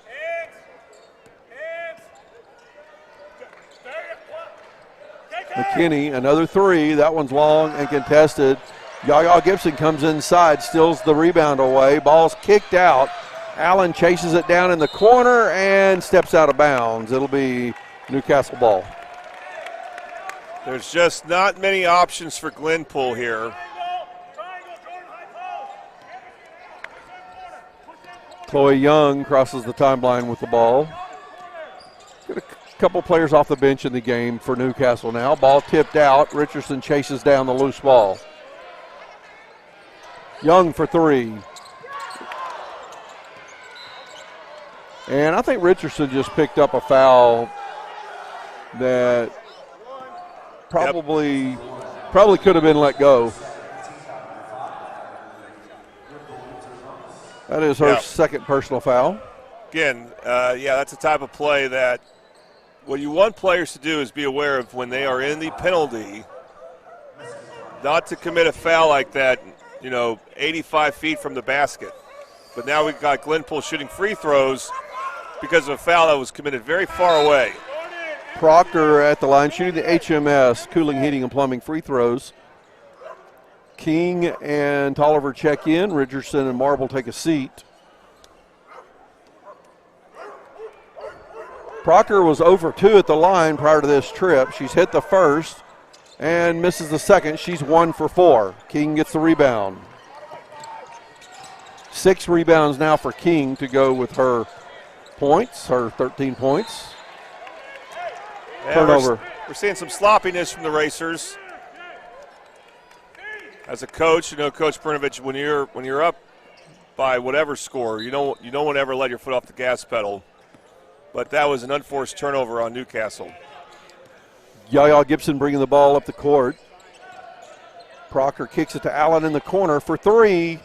McKinney, another 3. That one's long and contested. Yaya Gibson comes inside, steals the rebound away. Ball's kicked out. Allen chases it down in the corner and steps out of bounds. It'll be Newcastle ball. There's just not many options for Glenpool here. Chloe Young crosses the timeline with the ball. Got a couple players off the bench in the game for Newcastle now. Ball tipped out. Richardson chases down the loose ball. Young for three. And I think Richardson just picked up a foul that probably could have been let go. That is her second personal foul. Again, that's the type of play that what you want players to do is be aware of when they are in the penalty, not to commit a foul like that, 85 feet from the basket. But now we've got Glenpool shooting free throws because of a foul that was committed very far away. Proctor at the line shooting the HMS, cooling, heating, and plumbing free throws. King and Tolliver check in. Richardson and Marble take a seat. Proctor was over 2 at the line prior to this trip. She's hit the first and misses the second. She's 1 for 4. King gets the rebound. 6 rebounds now for King to go with her points, her 13 points. Yeah, Turnover. We're seeing some sloppiness from the Racers. As a coach, Coach Brnovich, when you're up by whatever score, you don't want to ever let your foot off the gas pedal. But that was an unforced turnover on Newcastle. Yaya Gibson bringing the ball up the court. Proctor kicks it to Allen in the corner for 3.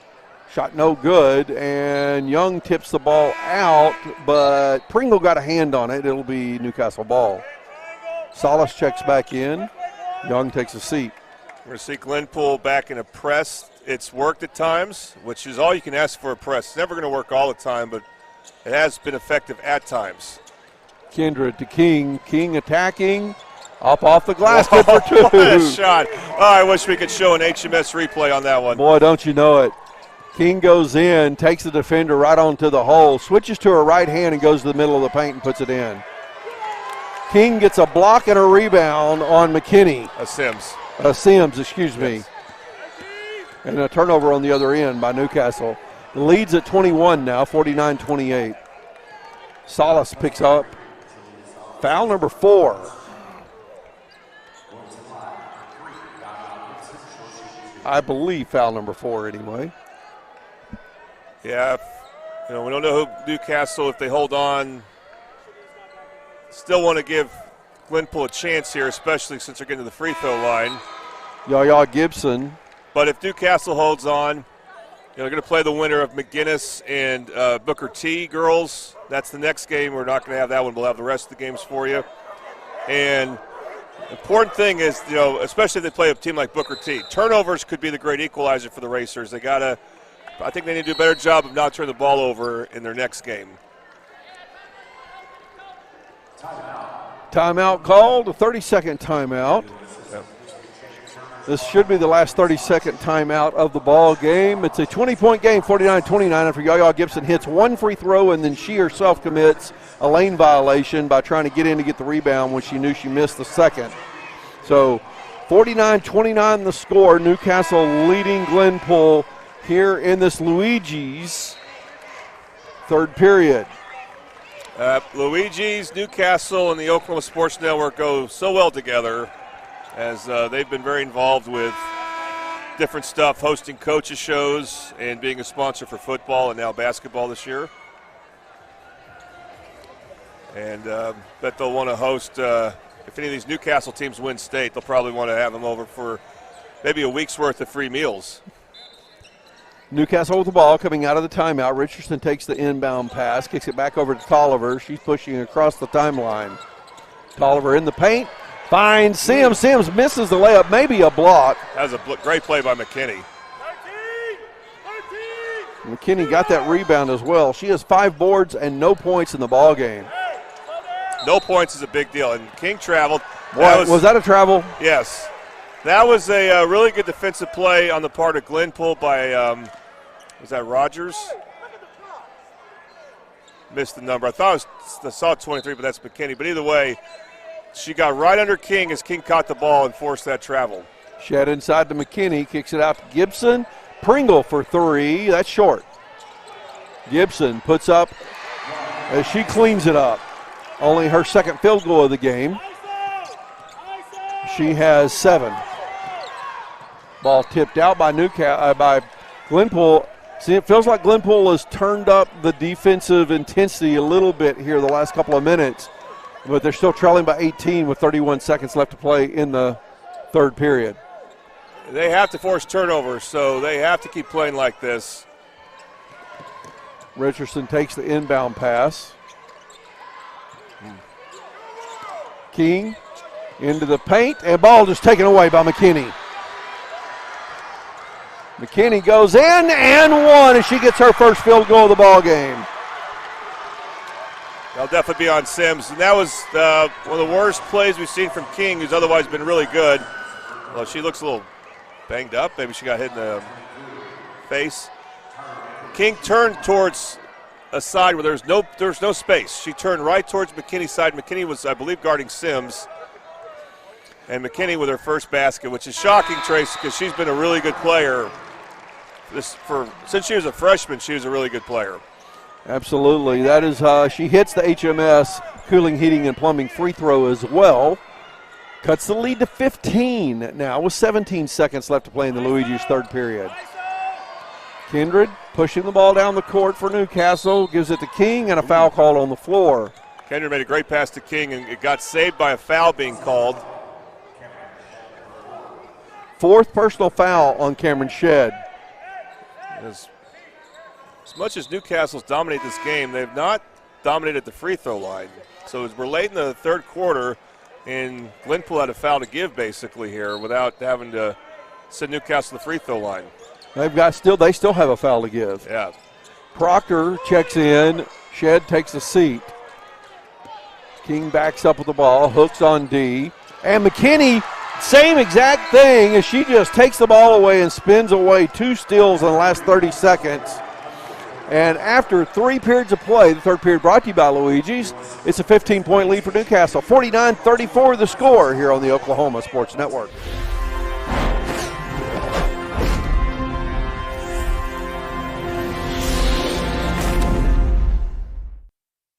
Shot no good, and Young tips the ball out, but Pringle got a hand on it. It'll be Newcastle ball. Salas checks back in. Young takes a seat. We're going to see Glenpool back in a press. It's worked at times, which is all you can ask for a press. It's never going to work all the time, but it has been effective at times. Kindred to King. King attacking. Up off the glass, good for 2. What a shot. Oh, I wish we could show an HMS replay on that one. Boy, don't you know it. King goes in, takes the defender right onto the hole, switches to her right hand and goes to the middle of the paint and puts it in. King gets a block and a rebound on McKinney. Sims, excuse me. And a turnover on the other end by Newcastle. The lead's at 21 now, 49-28. Salas picks up foul number 4. I believe foul number 4 anyway. Yeah, we don't know who Newcastle, if they hold on, still want to give Glenpool a chance here, especially since they're getting to the free throw line. Yaya Gibson. But if Newcastle holds on, they're going to play the winner of McGinnis and Booker T girls. That's the next game. We're not going to have that one. We'll have the rest of the games for you. And the important thing is, especially if they play a team like Booker T, turnovers could be the great equalizer for the Racers. I think they need to do a better job of not turning the ball over in their next game. Timeout called, a 30-second timeout. Yep. This should be the last 30-second timeout of the ball game. It's a 20-point game, 49-29, after Yaya Gibson hits one free throw and then she herself commits a lane violation by trying to get in to get the rebound when she knew she missed the second. So 49-29 the score, Newcastle leading Glenpool here in this Luigi's third period. Luigi's, Newcastle, and the Oklahoma Sports Network go so well together as they've been very involved with different stuff, hosting coaches shows and being a sponsor for football and now basketball this year. And bet they'll want to host, if any of these Newcastle teams win state, they'll probably want to have them over for maybe a week's worth of free meals. Newcastle with the ball coming out of the timeout. Richardson takes the inbound pass, kicks it back over to Tolliver. She's pushing across the timeline. Tolliver in the paint, finds Sims. Sims misses the layup, maybe a block. That was a great play by McKinney. McKinney got that rebound as well. She has 5 boards and no points in the ball game. No points is a big deal, and King traveled. Was that a travel? Yes. That was a really good defensive play on the part of Glenpool by, was that Rogers? Missed the number. I saw 23, but that's McKinney. But either way, she got right under King as King caught the ball and forced that travel. Shed inside to McKinney, kicks it out to Gibson. Pringle for 3. That's short. Gibson puts up as she cleans it up. Only her second field goal of the game. She has 7. Ball tipped out by by Glenpool. See, it feels like Glenpool has turned up the defensive intensity a little bit here the last couple of minutes, but they're still trailing by 18 with 31 seconds left to play in the third period. They have to force turnovers, so they have to keep playing like this. Richardson takes the inbound pass. King into the paint, and ball just taken away by McKinney. McKinney goes in and one as she gets her first field goal of the ball game. That'll definitely be on Sims. And that was one of the worst plays we've seen from King, who's otherwise been really good. Well, she looks a little banged up. Maybe she got hit in the face. King turned towards a side where there's no space. She turned right towards McKinney's side. McKinney was, I believe, guarding Sims. And McKinney with her first basket, which is shocking, Trace, because she's been a really good player. Since she was a freshman, she was a really good player. Absolutely. That is, she hits the HMS Cooling, Heating, and Plumbing free throw as well. Cuts the lead to 15 now with 17 seconds left to play in the Luigi's third period. Kindred pushing the ball down the court for Newcastle, gives it to King, and a foul call on the floor. Kindred made a great pass to King, and it got saved by a foul being called. 4th personal foul on Cameron Shedd. As much as Newcastle's dominate this game, they've not dominated the free throw line. So as we're late in the third quarter, and Glenpool had a foul to give basically here without having to send Newcastle to the free throw line. They still have a foul to give. Yeah. Proctor checks in. Shedd takes a seat. King backs up with the ball, hooks on D. And McKinney, same exact thing as she just takes the ball away and spins away 2 steals in the last 30 seconds. And after 3 periods of play, the third period brought to you by Luigi's, it's a 15-point lead for Newcastle. 49-34 the score here on the Oklahoma Sports Network.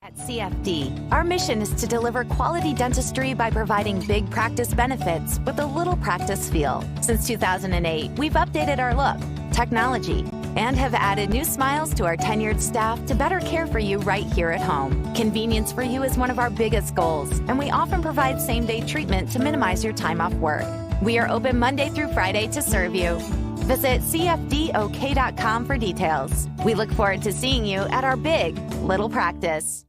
At CFD, our mission is to deliver quality dentistry by providing big practice benefits with a little practice feel. Since 2008, we've updated our look, technology, and have added new smiles to our tenured staff to better care for you right here at home. Convenience for you is one of our biggest goals, and we often provide same-day treatment to minimize your time off work. We are open Monday through Friday to serve you. Visit cfdok.com for details. We look forward to seeing you at our big little practice.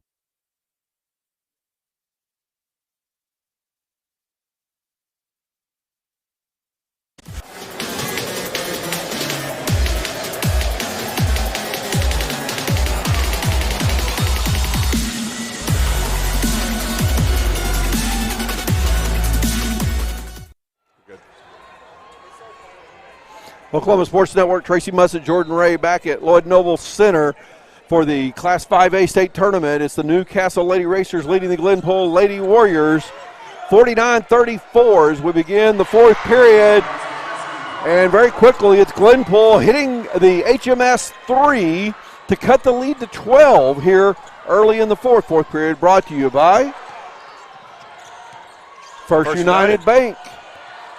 Oklahoma Sports Network, Tracy Mussett, Jordan Ray back at Lloyd Noble Center for the Class 5A state tournament. It's the Newcastle Lady Racers leading the Glenpool Lady Warriors 49-34 as we begin the fourth period. And very quickly, it's Glenpool hitting the HMS 3 to cut the lead to 12 here early in the fourth period, brought to you by First United Bank.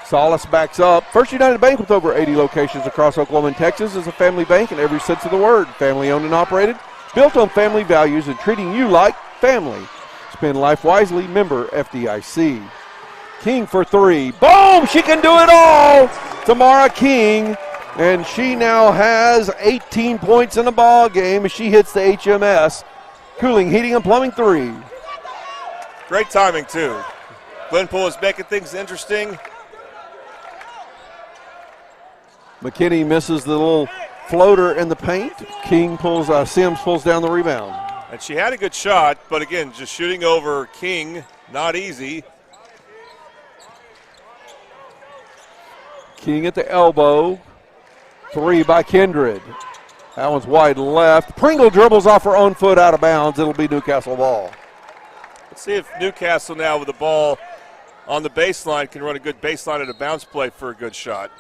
Solace backs up. First United Bank, with over 80 locations across Oklahoma and Texas, is a family bank in every sense of the word. Family owned and operated, built on family values and treating you like family. Spend life wisely, member FDIC. King for 3. Boom! She can do it all! Tamara King, and she now has 18 points in the ball game as she hits the HMS Cooling, Heating, and Plumbing 3. Great timing, too. Glenpool is making things interesting. McKinney misses the little floater in the paint. Sims pulls down the rebound. And she had a good shot, but again, just shooting over King, not easy. King at the elbow. 3 by Kindred. That one's wide left. Pringle dribbles off her own foot out of bounds. It'll be Newcastle ball. Let's see if Newcastle now with the ball on the baseline can run a good baseline at a bounce play for a good shot.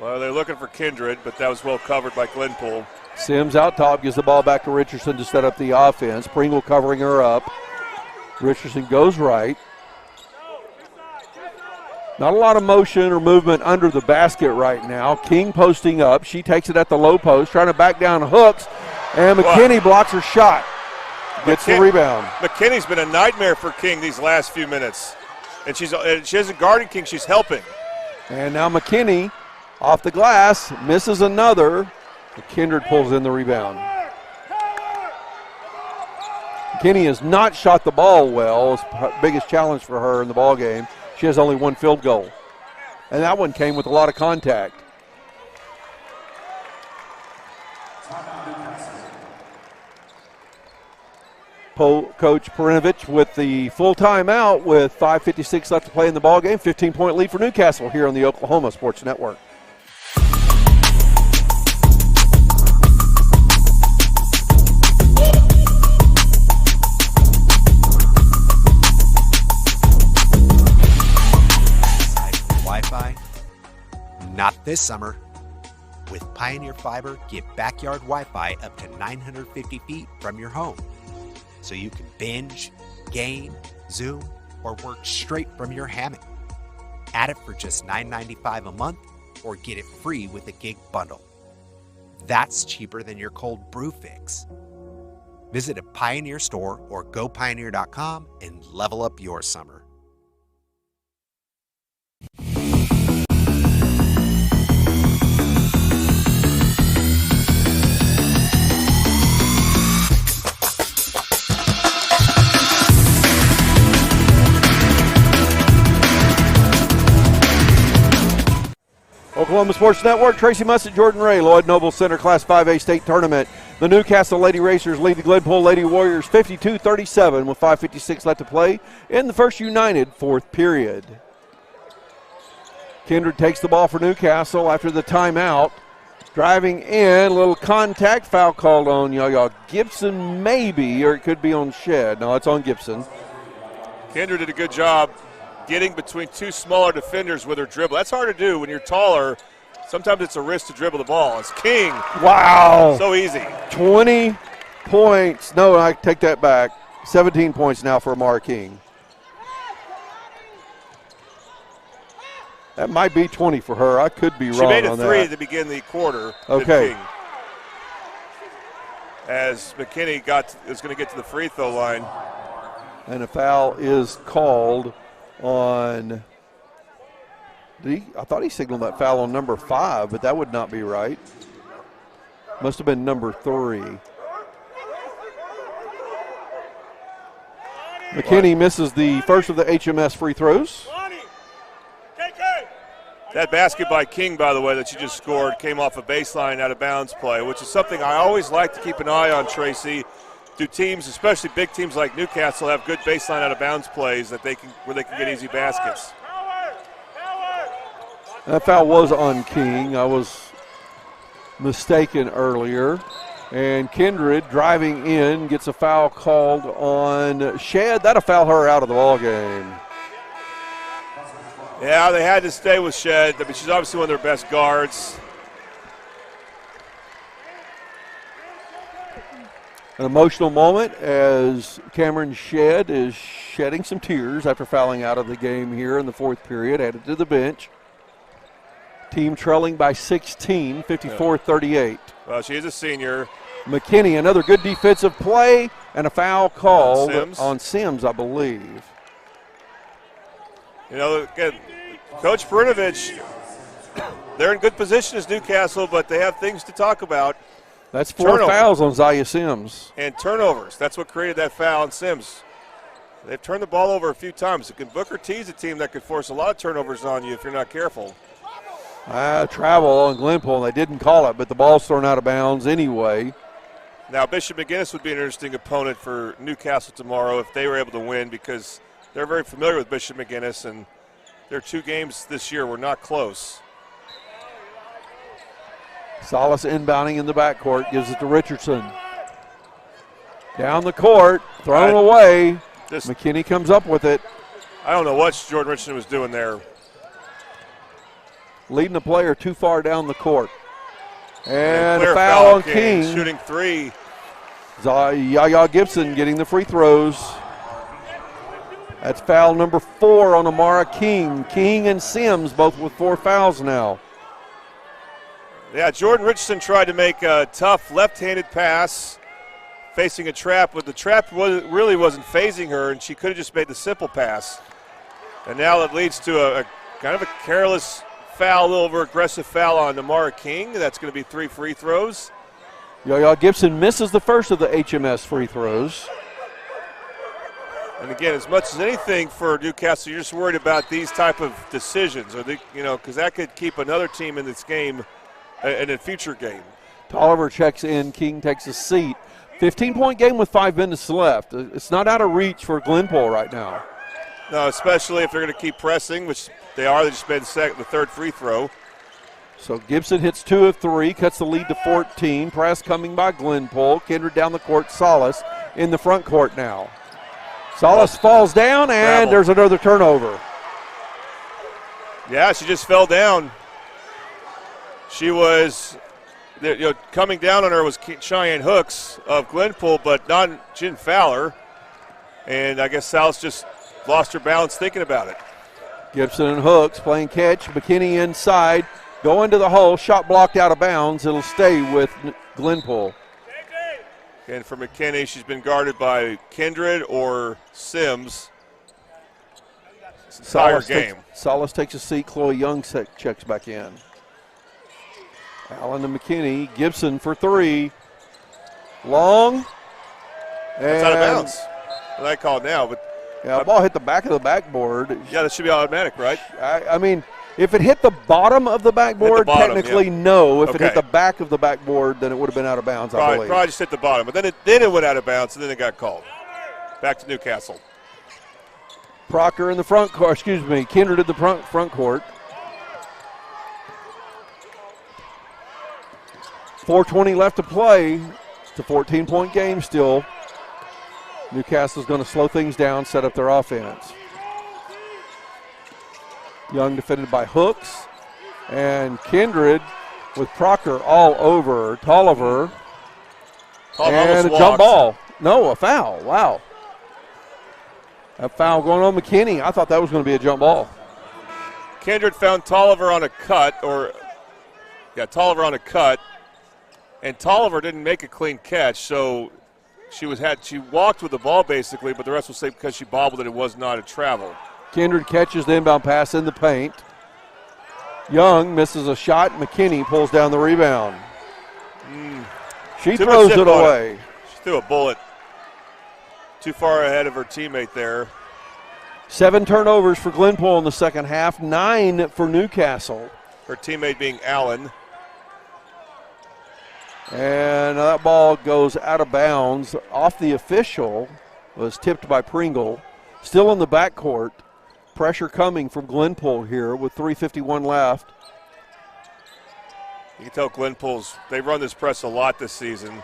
Well, they're looking for Kindred, but that was well covered by Glenpool. Sims out top, gives the ball back to Richardson to set up the offense. Pringle covering her up. Richardson goes right. Not a lot of motion or movement under the basket right now. King posting up. She takes it at the low post, trying to back down hooks, and McKinney blocks her shot. Gets the rebound. McKinney's been a nightmare for King these last few minutes. And she isn't guarding King, she's helping. And now McKinney off the glass, misses another. Kindred pulls in the rebound. McKinney has not shot the ball well. It's the biggest challenge for her in the ball game. She has only one field goal. And that one came with a lot of contact. Coach Perinovich with the full timeout with 5:56 left to play in the ball game. 15-point lead for Newcastle here on the Oklahoma Sports Network. Wi-Fi? Not this summer. With Pioneer Fiber, get backyard Wi-Fi up to 950 feet from your home. So you can binge, game, Zoom, or work straight from your hammock. Add it for just $9.95 a month or get it free with a gig bundle. That's cheaper than your cold brew fix. Visit a Pioneer store or gopioneer.com and level up your summer. Oklahoma Sports Network, Tracy Mussett, Jordan Ray, Lloyd Noble Center Class 5A State Tournament. The Newcastle Lady Racers lead the Glenpool Lady Warriors 52-37 with 5:56 left to play in the First United fourth period. Kindred takes the ball for Newcastle after the timeout. Driving in, a little contact foul called on Yaya Gibson maybe, or it could be on Shed. No, it's on Gibson. Kindred did a good job getting between two smaller defenders with her dribble. That's hard to do when you're taller. Sometimes it's a risk to dribble the ball. It's King. Wow. So easy. 20 points. No, I take that back. 17 points now for Amara King. That might be 20 for her. I could be wrong on that. She made a three to begin the quarter. Okay. King. As McKinney is going to get to the free throw line. And a foul is called on, I thought he signaled that foul on number 5, but that would not be right. Must have been number 3. McKinney misses the first of the HMS free throws. That basket by King, by the way, that you just scored came off a baseline out of bounds play, which is something I always like to keep an eye on, Tracy. Do teams, especially big teams like Newcastle, have good baseline out of bounds plays where they can get easy baskets? That foul was on King. I was mistaken earlier. And Kindred driving in gets a foul called on Shed. That'll foul her out of the ball game. Yeah, they had to stay with Shed. I mean, she's obviously one of their best guards. An emotional moment as Cameron Shed is shedding some tears after fouling out of the game here in the fourth period, headed to the bench. Team trailing by 16, 54-38. Well, she is a senior. McKinney, another good defensive play, and a foul called on Sims, I believe. You know, again, Coach Perinovich, they're in good position as Newcastle, but they have things to talk about. That's 4 fouls on Zaya Sims. And turnovers. That's what created that foul on Sims. They've turned the ball over a few times. Booker T's a team that could force a lot of turnovers on you if you're not careful. Travel on Glenpool, they didn't call it, but the ball's thrown out of bounds anyway. Now, Bishop McGuinness would be an interesting opponent for Newcastle tomorrow if they were able to win, because they're very familiar with Bishop McGuinness, and their 2 games this year were not close. Salas inbounding in the backcourt, gives it to Richardson. Down the court, thrown away. McKinney comes up with it. I don't know what Jordan Richardson was doing there. leading the player too far down the court. And a foul on King. Shooting three. Yaya Gibson getting the free throws. That's foul number 4 on Amara King. King and Sims both with 4 fouls now. Yeah, Jordan Richardson tried to make a tough left-handed pass, facing a trap, but the trap really wasn't phasing her, and she could have just made the simple pass. And now it leads to a kind of a careless foul, a little over-aggressive foul on Amara King. That's going to be 3 free throws. Yaya Gibson misses the first of the HMS free throws. And again, as much as anything for Newcastle, you're just worried about these type of decisions, or because that could keep another team in this game, in a future game. Tolliver checks in. King takes a seat. 15-point game with 5 minutes left. It's not out of reach for Glenpool right now. No, especially if they're going to keep pressing, which they are. They just made the third free throw. So Gibson hits 2 of 3, cuts the lead to 14. Press coming by Glenpool. Kindred down the court. Salas in the front court now. Salas falls down, and there's another turnover. Yeah, she just fell down. She was, coming down on her was Cheyenne Hooks of Glenpool, but she didn't foul her. And I guess Salas just lost her balance thinking about it. Gibson and Hooks playing catch. McKinney inside, going to the hole, shot blocked out of bounds. It'll stay with Glenpool. And for McKinney, she's been guarded by Kindred or Sims this entire game. Salas takes a seat. Chloe Young checks back in. Allen to McKinney. Gibson for 3. Long. That's out of bounds. What I call it now. But yeah, the ball hit the back of the backboard. Yeah, that should be automatic, right? I mean, if it hit the bottom of the backboard, technically no. If it hit the back of the backboard, then it would have been out of bounds, I believe. Probably just hit the bottom. But then it went out of bounds, and then it got called. Back to Newcastle. Proctor in the front court. Kindred in the front court. 4:20 left to play. It's a 14-point game still. Newcastle's going to slow things down, set up their offense. Young defended by Hooks. And Kindred with Proctor all over Tolliver. And a jump ball. No, a foul. Wow. A foul going on McKinney. I thought that was going to be a jump ball. Kindred found Tolliver on a cut, Tolliver on a cut. And Tolliver didn't make a clean catch, so she walked with the ball basically, but the rest will say because she bobbled it was not a travel. Kindred catches the inbound pass in the paint. Young misses a shot. McKinney pulls down the rebound. She throws it away. She threw a bullet too far ahead of her teammate there. 7 turnovers for Glenpool in the second half, 9 for Newcastle. Her teammate being Allen. And that ball goes out of bounds off the official. Was tipped by Pringle. Still in the backcourt. Pressure coming from Glenpool here with 3:51 left. You can tell they've run this press a lot this season.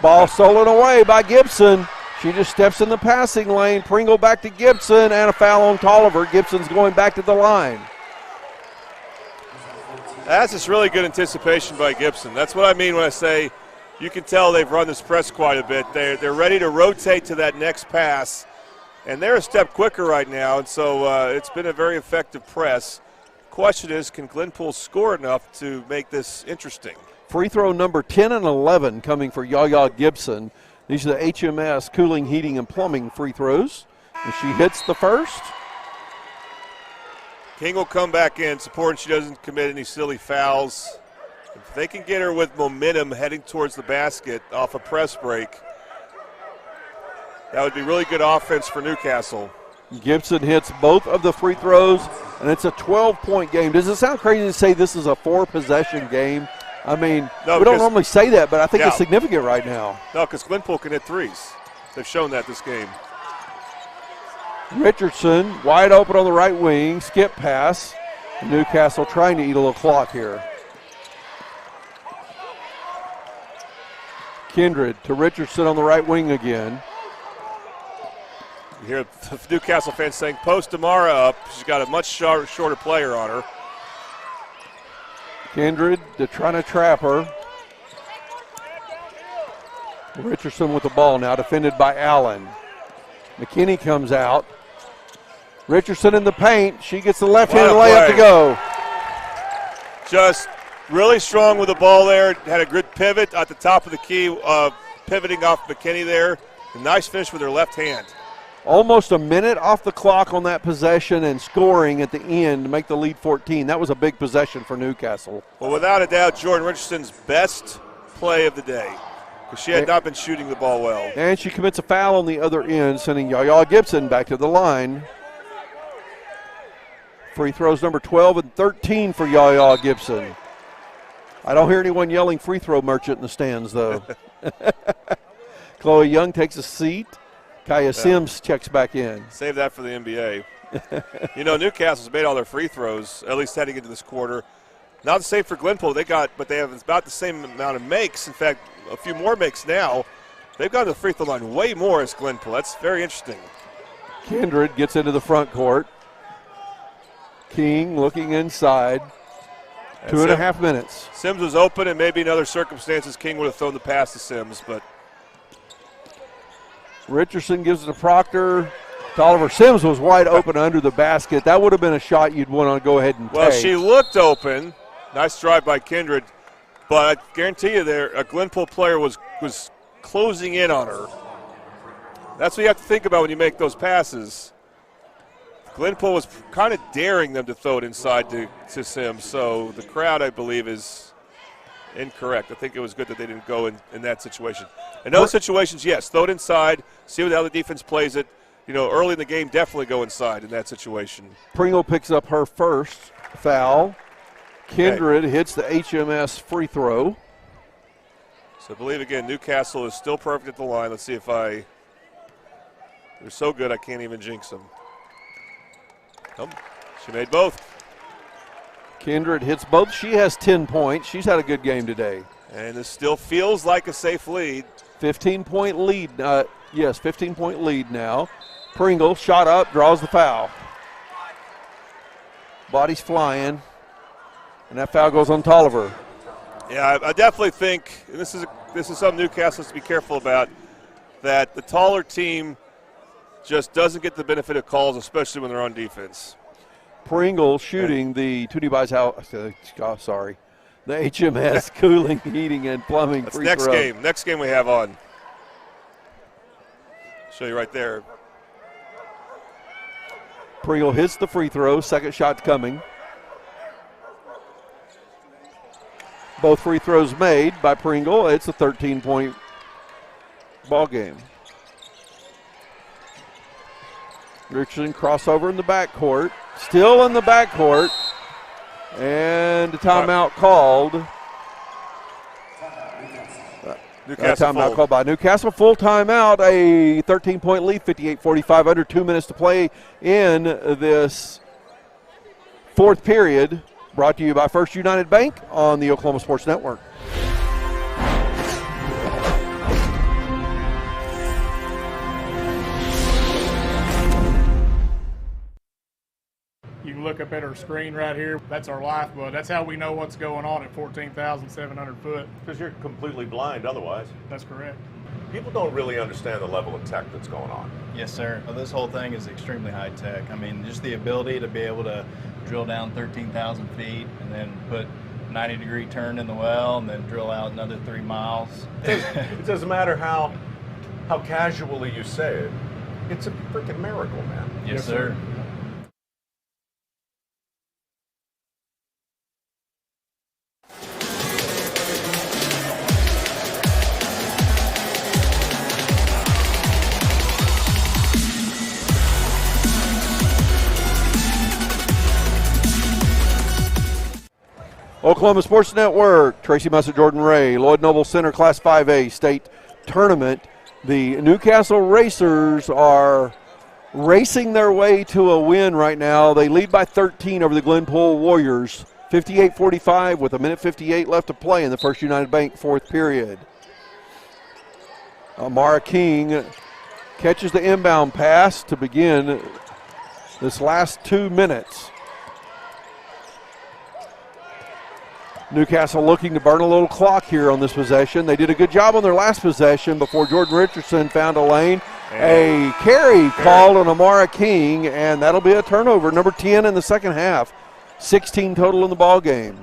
Ball stolen away by Gibson. She just steps in the passing lane. Pringle back to Gibson, and a foul on Tolliver. Gibson's going back to the line. That's just really good anticipation by Gibson. That's what I mean when I say you can tell they've run this press quite a bit. They're ready to rotate to that next pass, and they're a step quicker right now, and so it's been a very effective press. Question is, can Glenpool score enough to make this interesting? Free throw number 10 and 11 coming for Yaya Gibson. These are the HMS Cooling, Heating, and Plumbing free throws. And she hits the first. King will come back in, supporting she doesn't commit any silly fouls. If they can get her with momentum heading towards the basket off a press break, that would be really good offense for Newcastle. Gibson hits both of the free throws, and it's a 12-point game. Does it sound crazy to say this is a 4-possession game? I mean, we don't normally say that, but I think it's significant right now. No, because Glenpool can hit threes. They've shown that this game. Richardson wide open on the right wing, skip pass. Newcastle trying to eat a little clock here. Kindred to Richardson on the right wing again. You hear the Newcastle fans saying, post Amara up. She's got a much shorter player on her. Kindred, they're trying to trap her. Richardson with the ball now, defended by Allen. McKinney comes out. Richardson in the paint. She gets the left-handed layup to go. Just really strong with the ball there. Had a good pivot at the top of the key, pivoting off McKinney there. A nice finish with her left hand. Almost a minute off the clock on that possession and scoring at the end to make the lead 14. That was a big possession for Newcastle. Well, without a doubt, Jordan Richardson's best play of the day, because she had not been shooting the ball well. And she commits a foul on the other end, sending Yaya Gibson back to the line. Free throws number 12 and 13 for Yaya Gibson. I don't hear anyone yelling free throw merchant in the stands, though. Chloe Young takes a seat. Kaya Sims checks back in. Save that for the NBA. You know, Newcastle's made all their free throws, at least heading into this quarter. Not the same for Glenpool. But they have about the same amount of makes. In fact, a few more makes now. They've gone to the free throw line way more as Glenpool. That's very interesting. Kindred gets into the front court. King looking inside. 2.5 minutes. Sims was open, and maybe in other circumstances King would have thrown the pass to Sims, but Richardson gives it to Proctor. To Oliver. Sims was wide open under the basket. That would have been a shot you'd want to go ahead and take. Well, she looked open. Nice drive by Kindred, but I guarantee you there, a Glenpool player was closing in on her. That's what you have to think about when you make those passes. Glenpool was kind of daring them to throw it inside to Sims, so the crowd, I believe, is incorrect. I think it was good that they didn't go in that situation. In those situations, yes, throw it inside, see how the defense plays it. You know, early in the game, definitely go inside in that situation. Pringle picks up her first foul. Kindred hits the HMS free throw. So I believe, again, Newcastle is still perfect at the line. Let's see if they're so good I can't even jinx them. Oh, she made both. Kindred hits both. She has 10 points. She's had a good game today. And this still feels like a safe lead. 15-point lead. 15-point lead now. Pringle shot up, draws the foul. Body's flying, and that foul goes on Tolliver. Yeah, I definitely think, and this is something Newcastle has to be careful about, that the taller team just doesn't get the benefit of calls, especially when they're on defense. Pringle shooting the Tudibai's house. Sorry, the HMS cooling, heating, and plumbing. That's free next throw. game. Next game we have on. Show you right there. Pringle hits the free throw. Second shot coming. Both free throws made by Pringle. It's a 13-point ball game. Richardson crossover in the backcourt. Still in the backcourt. And a timeout called. Timeout called by Newcastle. Full timeout. A 13-point lead, 58-45, under 2 minutes to play in this fourth period. Brought to you by First United Bank on the Oklahoma Sports Network. You can look up at our screen right here. That's our lifeblood. That's how we know what's going on at 14,700 foot. Because you're completely blind otherwise. That's correct. People don't really understand the level of tech that's going on. Yes, sir. Well, this whole thing is extremely high tech. I mean, just the ability to be able to drill down 13,000 feet and then put 90-degree turn in the well and then drill out another 3 miles. It doesn't matter how casually you say it. It's a freaking miracle, man. Yes, sir. Oklahoma Sports Network, Tracy Mussett, Jordan Ray, Lloyd Noble Center Class 5A state tournament. The Newcastle Racers are racing their way to a win right now. They lead by 13 over the Glenpool Warriors, 58-45 with 1:58 left to play in the First United Bank fourth period. Amara King catches the inbound pass to begin this last 2 minutes. Newcastle looking to burn a little clock here on this possession. They did a good job on their last possession before Jordan Richardson found a lane. A carry called on Amara King, and that'll be a turnover, number 10 in the second half. 16 total in the ball game.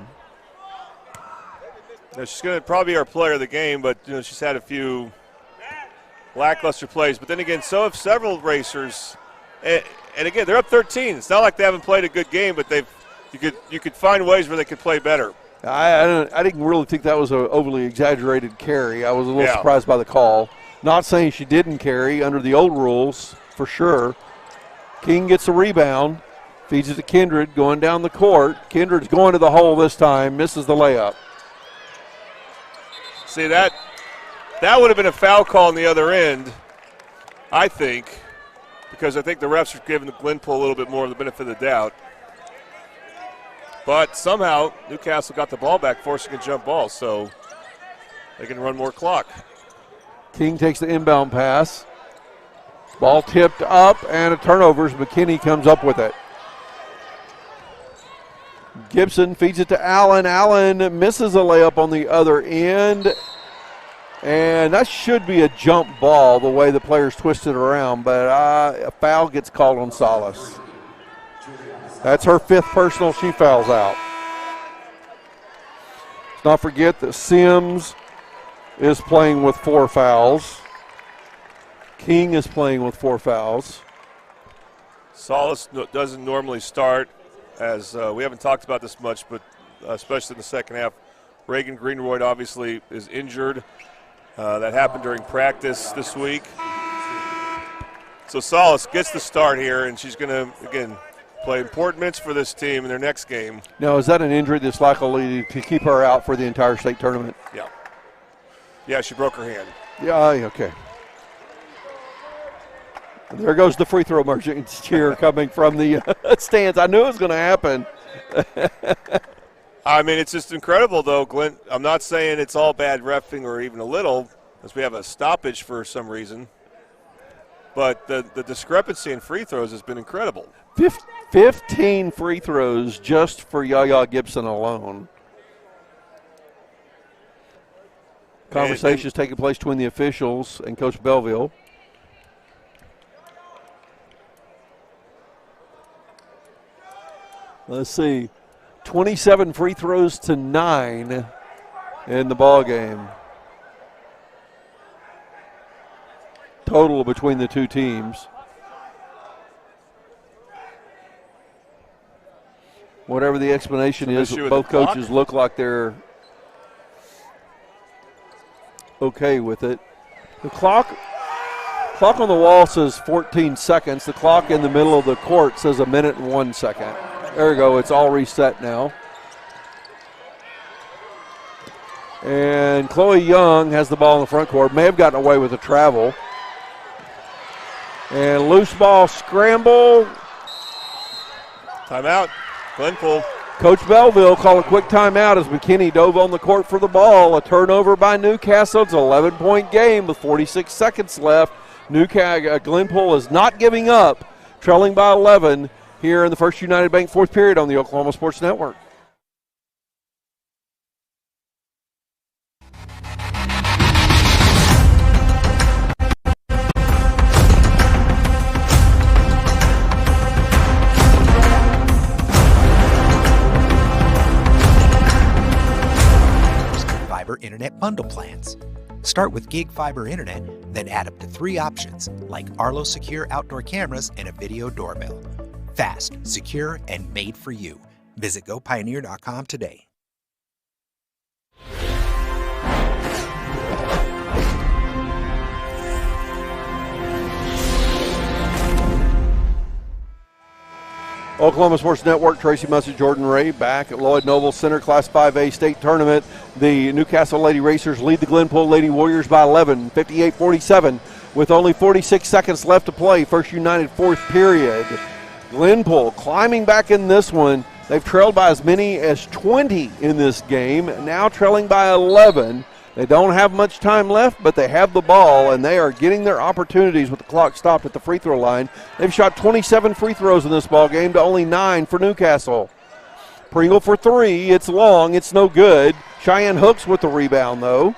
Now she's going to probably be our player of the game, but she's had a few lackluster plays. But then again, so have several racers. And again, they're up 13. It's not like they haven't played a good game, but you could find ways where they could play better. I didn't really think that was an overly exaggerated carry. I was a little surprised by the call. Not saying she didn't carry under the old rules, for sure. King gets a rebound, feeds it to Kindred, going down the court. Kindred's going to the hole this time, misses the layup. See, that would have been a foul call on the other end, I think, because I think the refs are giving the Glenpool a little bit more of the benefit of the doubt. But somehow Newcastle got the ball back, forcing a jump ball, so they can run more clock. King takes the inbound pass. Ball tipped up and a turnover as McKinney comes up with it. Gibson feeds it to Allen. Allen misses a layup on the other end. And that should be a jump ball the way the players twisted around, but a foul gets called on Salas. That's her 5th personal. She fouls out. Let's not forget that Sims is playing with 4 fouls. King is playing with 4 fouls. Salas doesn't normally start, as we haven't talked about this much, but especially in the second half. Reagan Greenroyd obviously is injured. That happened during practice this week. So Salas gets the start here, and she's going to, again, play important minutes for this team in their next game. Now, is that an injury that's likely to keep her out for the entire state tournament? Yeah. Yeah, she broke her hand. Yeah, okay. There goes the free throw emergency cheer coming from the stands. I knew it was going to happen. I mean, it's just incredible, though, Glenn. I'm not saying it's all bad reffing or even a little, because we have a stoppage for some reason. But the discrepancy in free throws has been incredible. 15 free throws just for Yaya Gibson alone. Conversations taking place between the officials and Coach Belleville. Let's see. 27 free throws to 9 in the ball game. Total between the two teams. Whatever the explanation is, both coaches look like they're okay with it. The clock on the wall says 14 seconds. The clock in the middle of the court says 1 minute and 1 second. There we go. It's all reset now. And Chloe Young has the ball in the front court. May have gotten away with a travel. And loose ball scramble. Timeout. Glenpool. Coach Belleville called a quick timeout as McKinney dove on the court for the ball. A turnover by Newcastle. It's an 11-point game with 46 seconds left. Glenpool is not giving up, trailing by 11 here in the First United Bank fourth period on the Oklahoma Sports Network. Fiber Internet bundle plans. Start with Gig Fiber Internet, then add up to 3 options like Arlo Secure outdoor cameras and a video doorbell. Fast, secure, and made for you. Visit GoPioneer.com today. Oklahoma Sports Network, Tracy Mussett, Jordan Ray, back at Lloyd Noble Center Class 5A state tournament. The Newcastle Lady Racers lead the Glenpool Lady Warriors by 11, 58-47, with only 46 seconds left to play. First United fourth period. Glenpool climbing back in this one. They've trailed by as many as 20 in this game, now trailing by 11. They don't have much time left, but they have the ball, and they are getting their opportunities with the clock stopped at the free throw line. They've shot 27 free throws in this ball game to only 9 for Newcastle. Pringle for three. It's long. It's no good. Cheyenne Hooks with the rebound, though.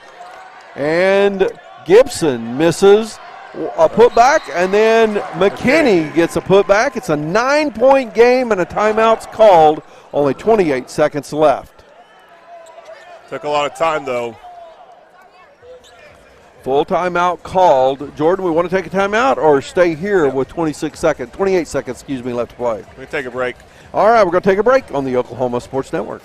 And Gibson misses a putback, and then McKinney gets a putback. It's a 9-point game, and a timeout's called. Only 28 seconds left. Took a lot of time, though. Full timeout called. Jordan, we want to take a timeout or stay here with 28 seconds, left to play? We take a break. All right, we're going to take a break on the Oklahoma Sports Network.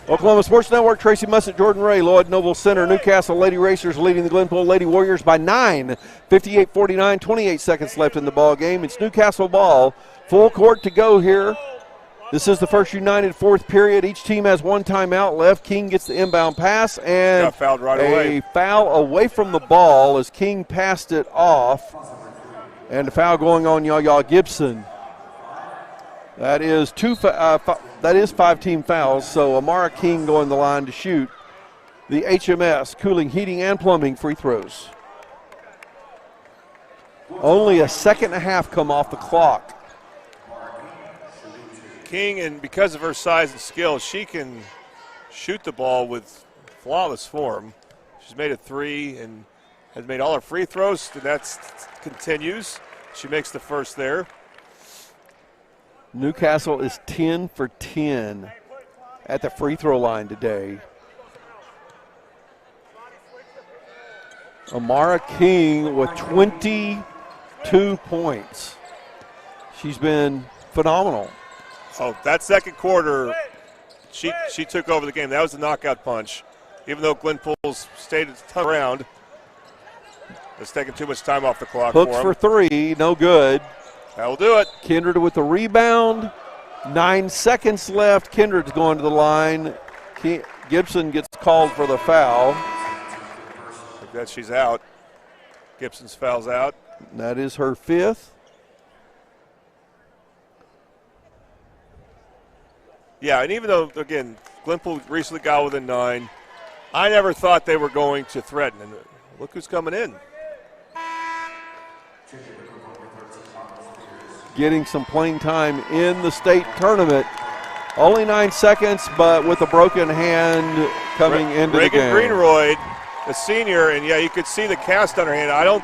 Oklahoma Sports Network, Tracy Mussett, Jordan Ray, Lloyd Noble Center, Newcastle Lady Racers leading the Glenpool Lady Warriors by 9, 58-49, 28 seconds left in the ball game. It's Newcastle ball, full court to go here. This is the first United fourth period. Each team has one timeout left. King gets the inbound pass, and got fouled right away. A foul away from the ball as King passed it off. And the foul going on Yaya Gibson. That is 5 team fouls, so Amara King going the line to shoot the HMS Cooling, Heating, and Plumbing free throws. Only a second and a half come off the clock. King, and because of her size and skill, she can shoot the ball with flawless form. She's made a 3 and has made all her free throws, and that continues. She makes the first there. Newcastle is 10 for 10 at the free throw line today. Amara King with 22 points. She's been phenomenal. Oh, that second quarter, she took over the game. That was a knockout punch. Even though Glenpool-State is around, it's taking too much time off the clock. Hooks for three, no good. That'll do it. Kindred with the rebound. 9 seconds left. Kindred's going to the line. Gibson gets called for the foul. Like that, she's out. Gibson's foul's out. That is her 5th. Yeah, and even though, again, Glenpool recently got within 9, I never thought they were going to threaten. And look who's coming in. Getting some playing time in the state tournament. Only 9 seconds, but with a broken hand coming into the game. Reagan Greenroyd, a senior, and yeah, you could see the cast on her hand. I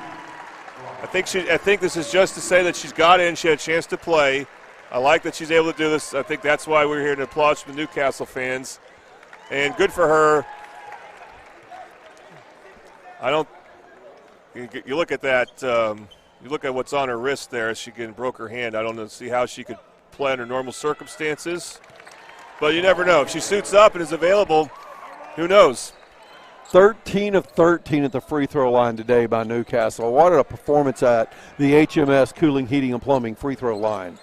think this is just to say that she's got in. She had a chance to play. I like that she's able to do this. I think that's why we're here to applaud from the Newcastle fans. And good for her. You look at that. You look at what's on her wrist there. She broke her hand. I don't know, see how she could play under normal circumstances. But you never know. If she suits up and is available, who knows? 13 of 13 at the free throw line today by Newcastle. What a performance at the HMS Cooling, Heating, and Plumbing free throw line.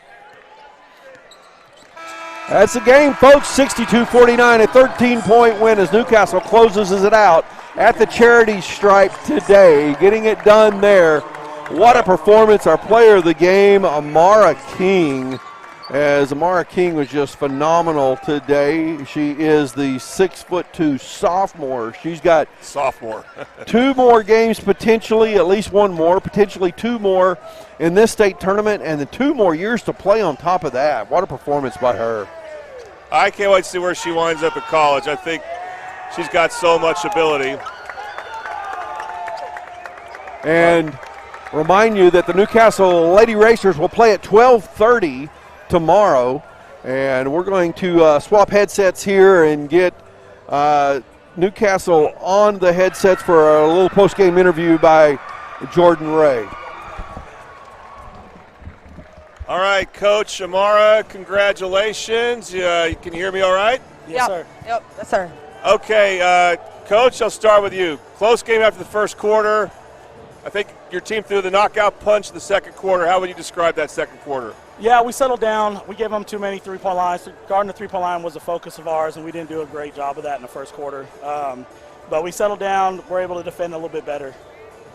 That's the game, folks. 62-49, a 13-point win as Newcastle closes it out at the charity stripe today. Getting it done there. What a performance. Our player of the game, Amara King, as Amara King was just phenomenal today. She is the 6'2" sophomore. She's got 2 more games potentially, at least 1 more, potentially 2 more in this state tournament, and the 2 more years to play on top of that. What a performance by her. I can't wait to see where she winds up at college. I think she's got so much ability. And remind you that the Newcastle Lady Racers will play at 12:30 tomorrow, and we're going to swap headsets here and get Newcastle on the headsets for a little post-game interview by Jordan Ray. All right, Coach Amara, congratulations. Can you hear me all right? Yes, sir. Yep, yes, sir. Okay, Coach, I'll start with you. Close game after the first quarter. I think your team threw the knockout punch in the second quarter. How would you describe that second quarter? Yeah, we settled down. We gave them too many three-point lines. Guarding the three-point line was a focus of ours, and we didn't do a great job of that in the first quarter. But we settled down. We're able to defend a little bit better.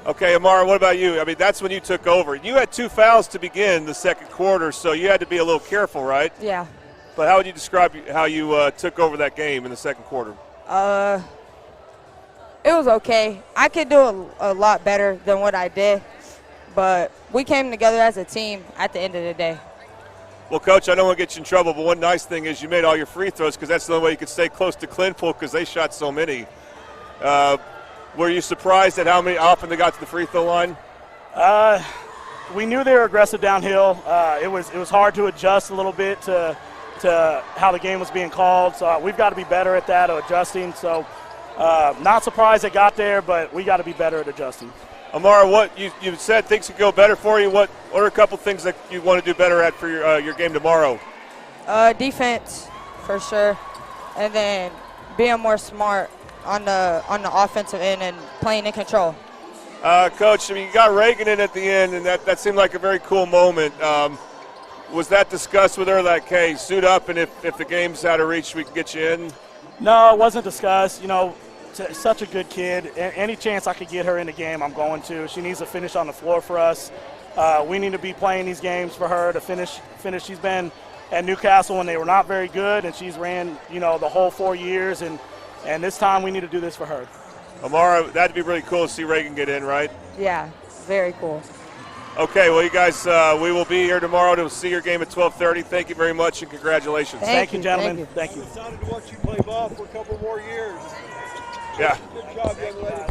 Okay, Amara, what about you? I mean, that's when you took over. You had 2 fouls to begin the second quarter, so you had to be a little careful, right? Yeah. But how would you describe how you took over that game in the second quarter? It was okay. I could do a lot better than what I did, but we came together as a team at the end of the day. Well, Coach, I don't want to get you in trouble, but one nice thing is you made all your free throws because that's the only way you could stay close to Glenpool because they shot so many. Were you surprised at how often they got to the free throw line? We knew they were aggressive downhill. It was hard to adjust a little bit to how the game was being called. So we've got to be better at that, adjusting. So not surprised they got there, but we got to be better at adjusting. Amara, what you said things could go better for you. What are a couple things that you want to do better at for your game tomorrow? Defense, for sure, and then being more smart on the offensive end and playing in control. Coach, I mean, you got Reagan in at the end, and that seemed like a very cool moment. Was that discussed with her, like, hey, suit up, and if the game's out of reach, we can get you in? No, it wasn't discussed. You know, such a good kid. Any chance I could get her in the game, I'm going to. She needs to finish on the floor for us. We need to be playing these games for her to finish. She's been at Newcastle when they were not very good, and she's ran, the whole 4 years, and this time we need to do this for her. Amara, that'd be really cool to see Reagan get in, right? Yeah, very cool. Okay, well, you guys, we will be here tomorrow to see your game at 12:30. Thank you very much, and congratulations. Thank you, gentlemen. Thank you. Excited to watch you play ball for a couple more years. Yeah. Good job, young lady.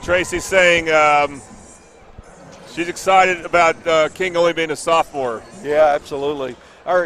Tracy's saying she's excited about King only being a sophomore. Yeah, absolutely.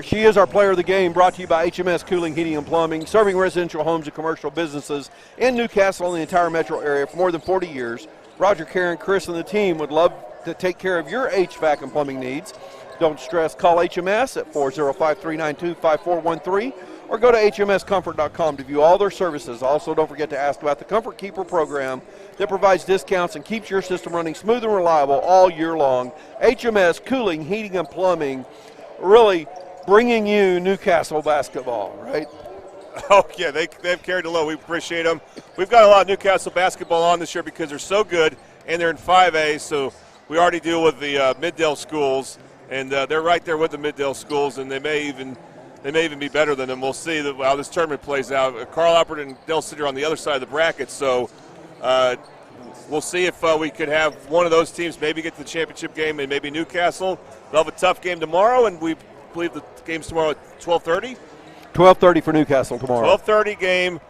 She is our player of the game, brought to you by HMS Cooling, Heating, and Plumbing, serving residential homes and commercial businesses in Newcastle and the entire metro area for more than 40 years. Roger, Karen, Chris, and the team would love to take care of your HVAC and plumbing needs. Don't stress. Call HMS at 405-392-5413 or go to hmscomfort.com to view all their services. Also, don't forget to ask about the Comfort Keeper program that provides discounts and keeps your system running smooth and reliable all year long. HMS Cooling, Heating, and Plumbing, really bringing you Newcastle basketball, right? Oh, yeah, they've carried the load. We appreciate them. We've got a lot of Newcastle basketball on this year because they're so good, and they're in 5A, so we already deal with the Middale schools, and they're right there with the Middale schools, and they may even be better than them. We'll see how this tournament plays out. Carl Albert and Del City are on the other side of the bracket, so we'll see if we could have one of those teams maybe get to the championship game, and maybe Newcastle. They'll have a tough game tomorrow, and we believe the game's tomorrow at 12:30. 12:30 for Newcastle tomorrow. 12:30 game.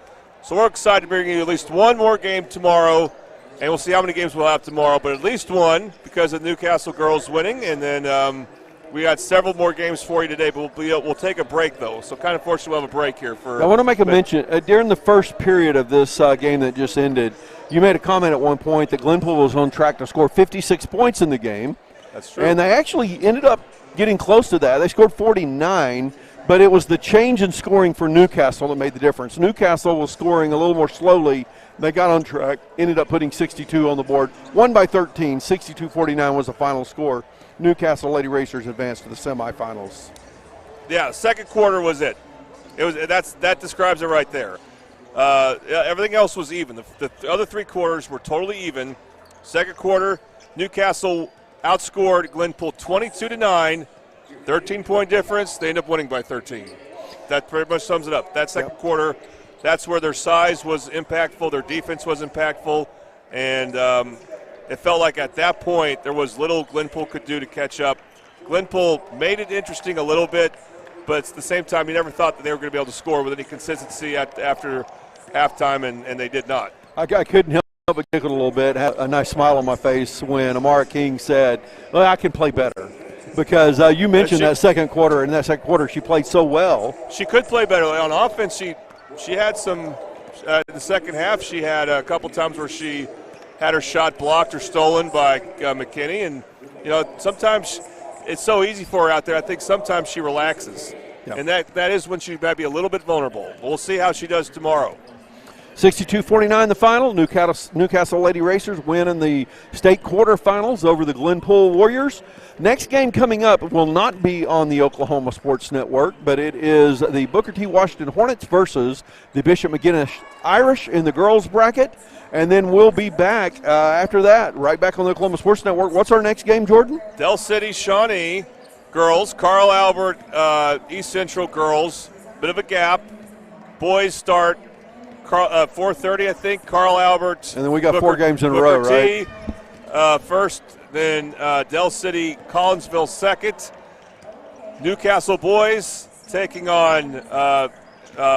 So we're excited to bring you at least one more game tomorrow, and we'll see how many games we'll have tomorrow, but at least one because of the Newcastle girls winning, and then we got several more games for you today, but we'll take a break, though. So kind of fortunate we'll have a break here. I want to make a mention. During the first period of this game that just ended, you made a comment at one point that Glenpool was on track to score 56 points in the game. That's true. And they actually ended up getting close to that. They scored 49, but it was the change in scoring for Newcastle that made the difference. Newcastle was scoring a little more slowly. They got on track, ended up putting 62 on the board. Won by 13, 62-49 was the final score. Newcastle Lady Racers advanced to the semifinals. Yeah, second quarter was it. That describes it right there. Everything else was even. The other 3 quarters were totally even. Second quarter, Newcastle outscored Glenpool 22-9, 13-point difference. They end up winning by 13. That pretty much sums it up. That second quarter, that's where their size was impactful, their defense was impactful, and it felt like at that point there was little Glenpool could do to catch up. Glenpool made it interesting a little bit, but at the same time you never thought that they were going to be able to score with any consistency after halftime, and they did not. I couldn't help but giggle a little bit, had a nice smile on my face when Amara King said, well, I can play better. Because you mentioned that second quarter, and that second quarter she played so well. She could play better. On offense, she had some in the second half. She had a couple times where she had her shot blocked or stolen by McKinney, and sometimes it's so easy for her out there. I think sometimes she relaxes, and that is when she might be a little bit vulnerable. We'll see how she does tomorrow. 62-49 the final. Newcastle Lady Racers win in the state quarterfinals over the Glenpool Warriors. Next game coming up will not be on the Oklahoma Sports Network, but it is the Booker T. Washington Hornets versus the Bishop McGinnis Irish in the girls bracket. And then we'll be back after that, right back on the Oklahoma Sports Network. What's our next game, Jordan? Del City Shawnee girls, Carl Albert East Central girls. Bit of a gap. Boys start 4:30, I think. Carl Albert. And then we got 4 games in a row, right? First, then Del City Collinsville second. Newcastle boys taking on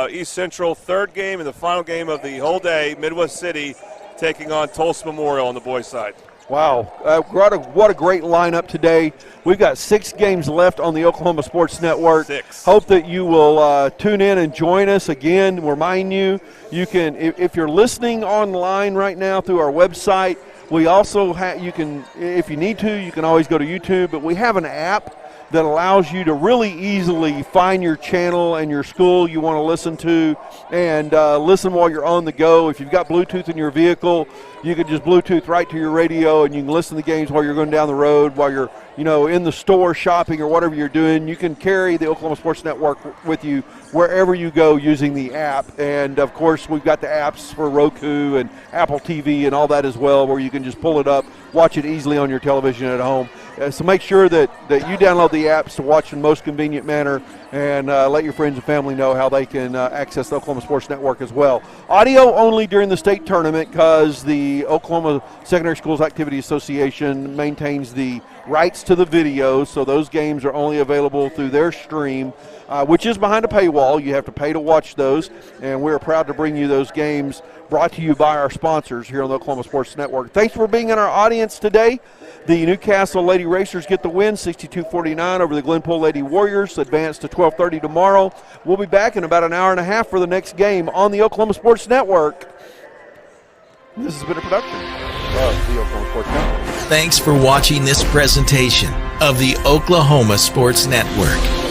East Central third game, and the final game of the whole day, Midwest City taking on Tulsa Memorial on the boys' side. Wow, what a great lineup today. We've got 6 games left on the Oklahoma Sports Network. 6. Hope that you will tune in and join us. Again, remind you can, if you're listening online right now through our website, we also you can, if you need to, you can always go to YouTube, but we have an app that allows you to really easily find your channel and your school you want to listen to, and listen while you're on the go. If you've got Bluetooth in your vehicle, you can just Bluetooth right to your radio, and you can listen to the games while you're going down the road, while you're in the store shopping or whatever you're doing. You can carry the Oklahoma Sports Network with you wherever you go using the app. And, of course, we've got the apps for Roku and Apple TV and all that as well, where you can just pull it up, watch it easily on your television at home. So make sure that you download the apps to watch in the most convenient manner, and let your friends and family know how they can access the Oklahoma Sports Network as well. Audio only during the state tournament, because the Oklahoma Secondary Schools Activity Association maintains the rights to the video, so those games are only available through their stream, which is behind a paywall. You have to pay to watch those, and we're proud to bring you those games brought to you by our sponsors here on the Oklahoma Sports Network. Thanks for being in our audience today. The Newcastle Lady Racers get the win, 62-49 over the Glenpool Lady Warriors, advance to 12:30 tomorrow. We'll be back in about an hour and a half for the next game on the Oklahoma Sports Network. This has been a production of the Oklahoma Sports Network. Thanks for watching this presentation of the Oklahoma Sports Network.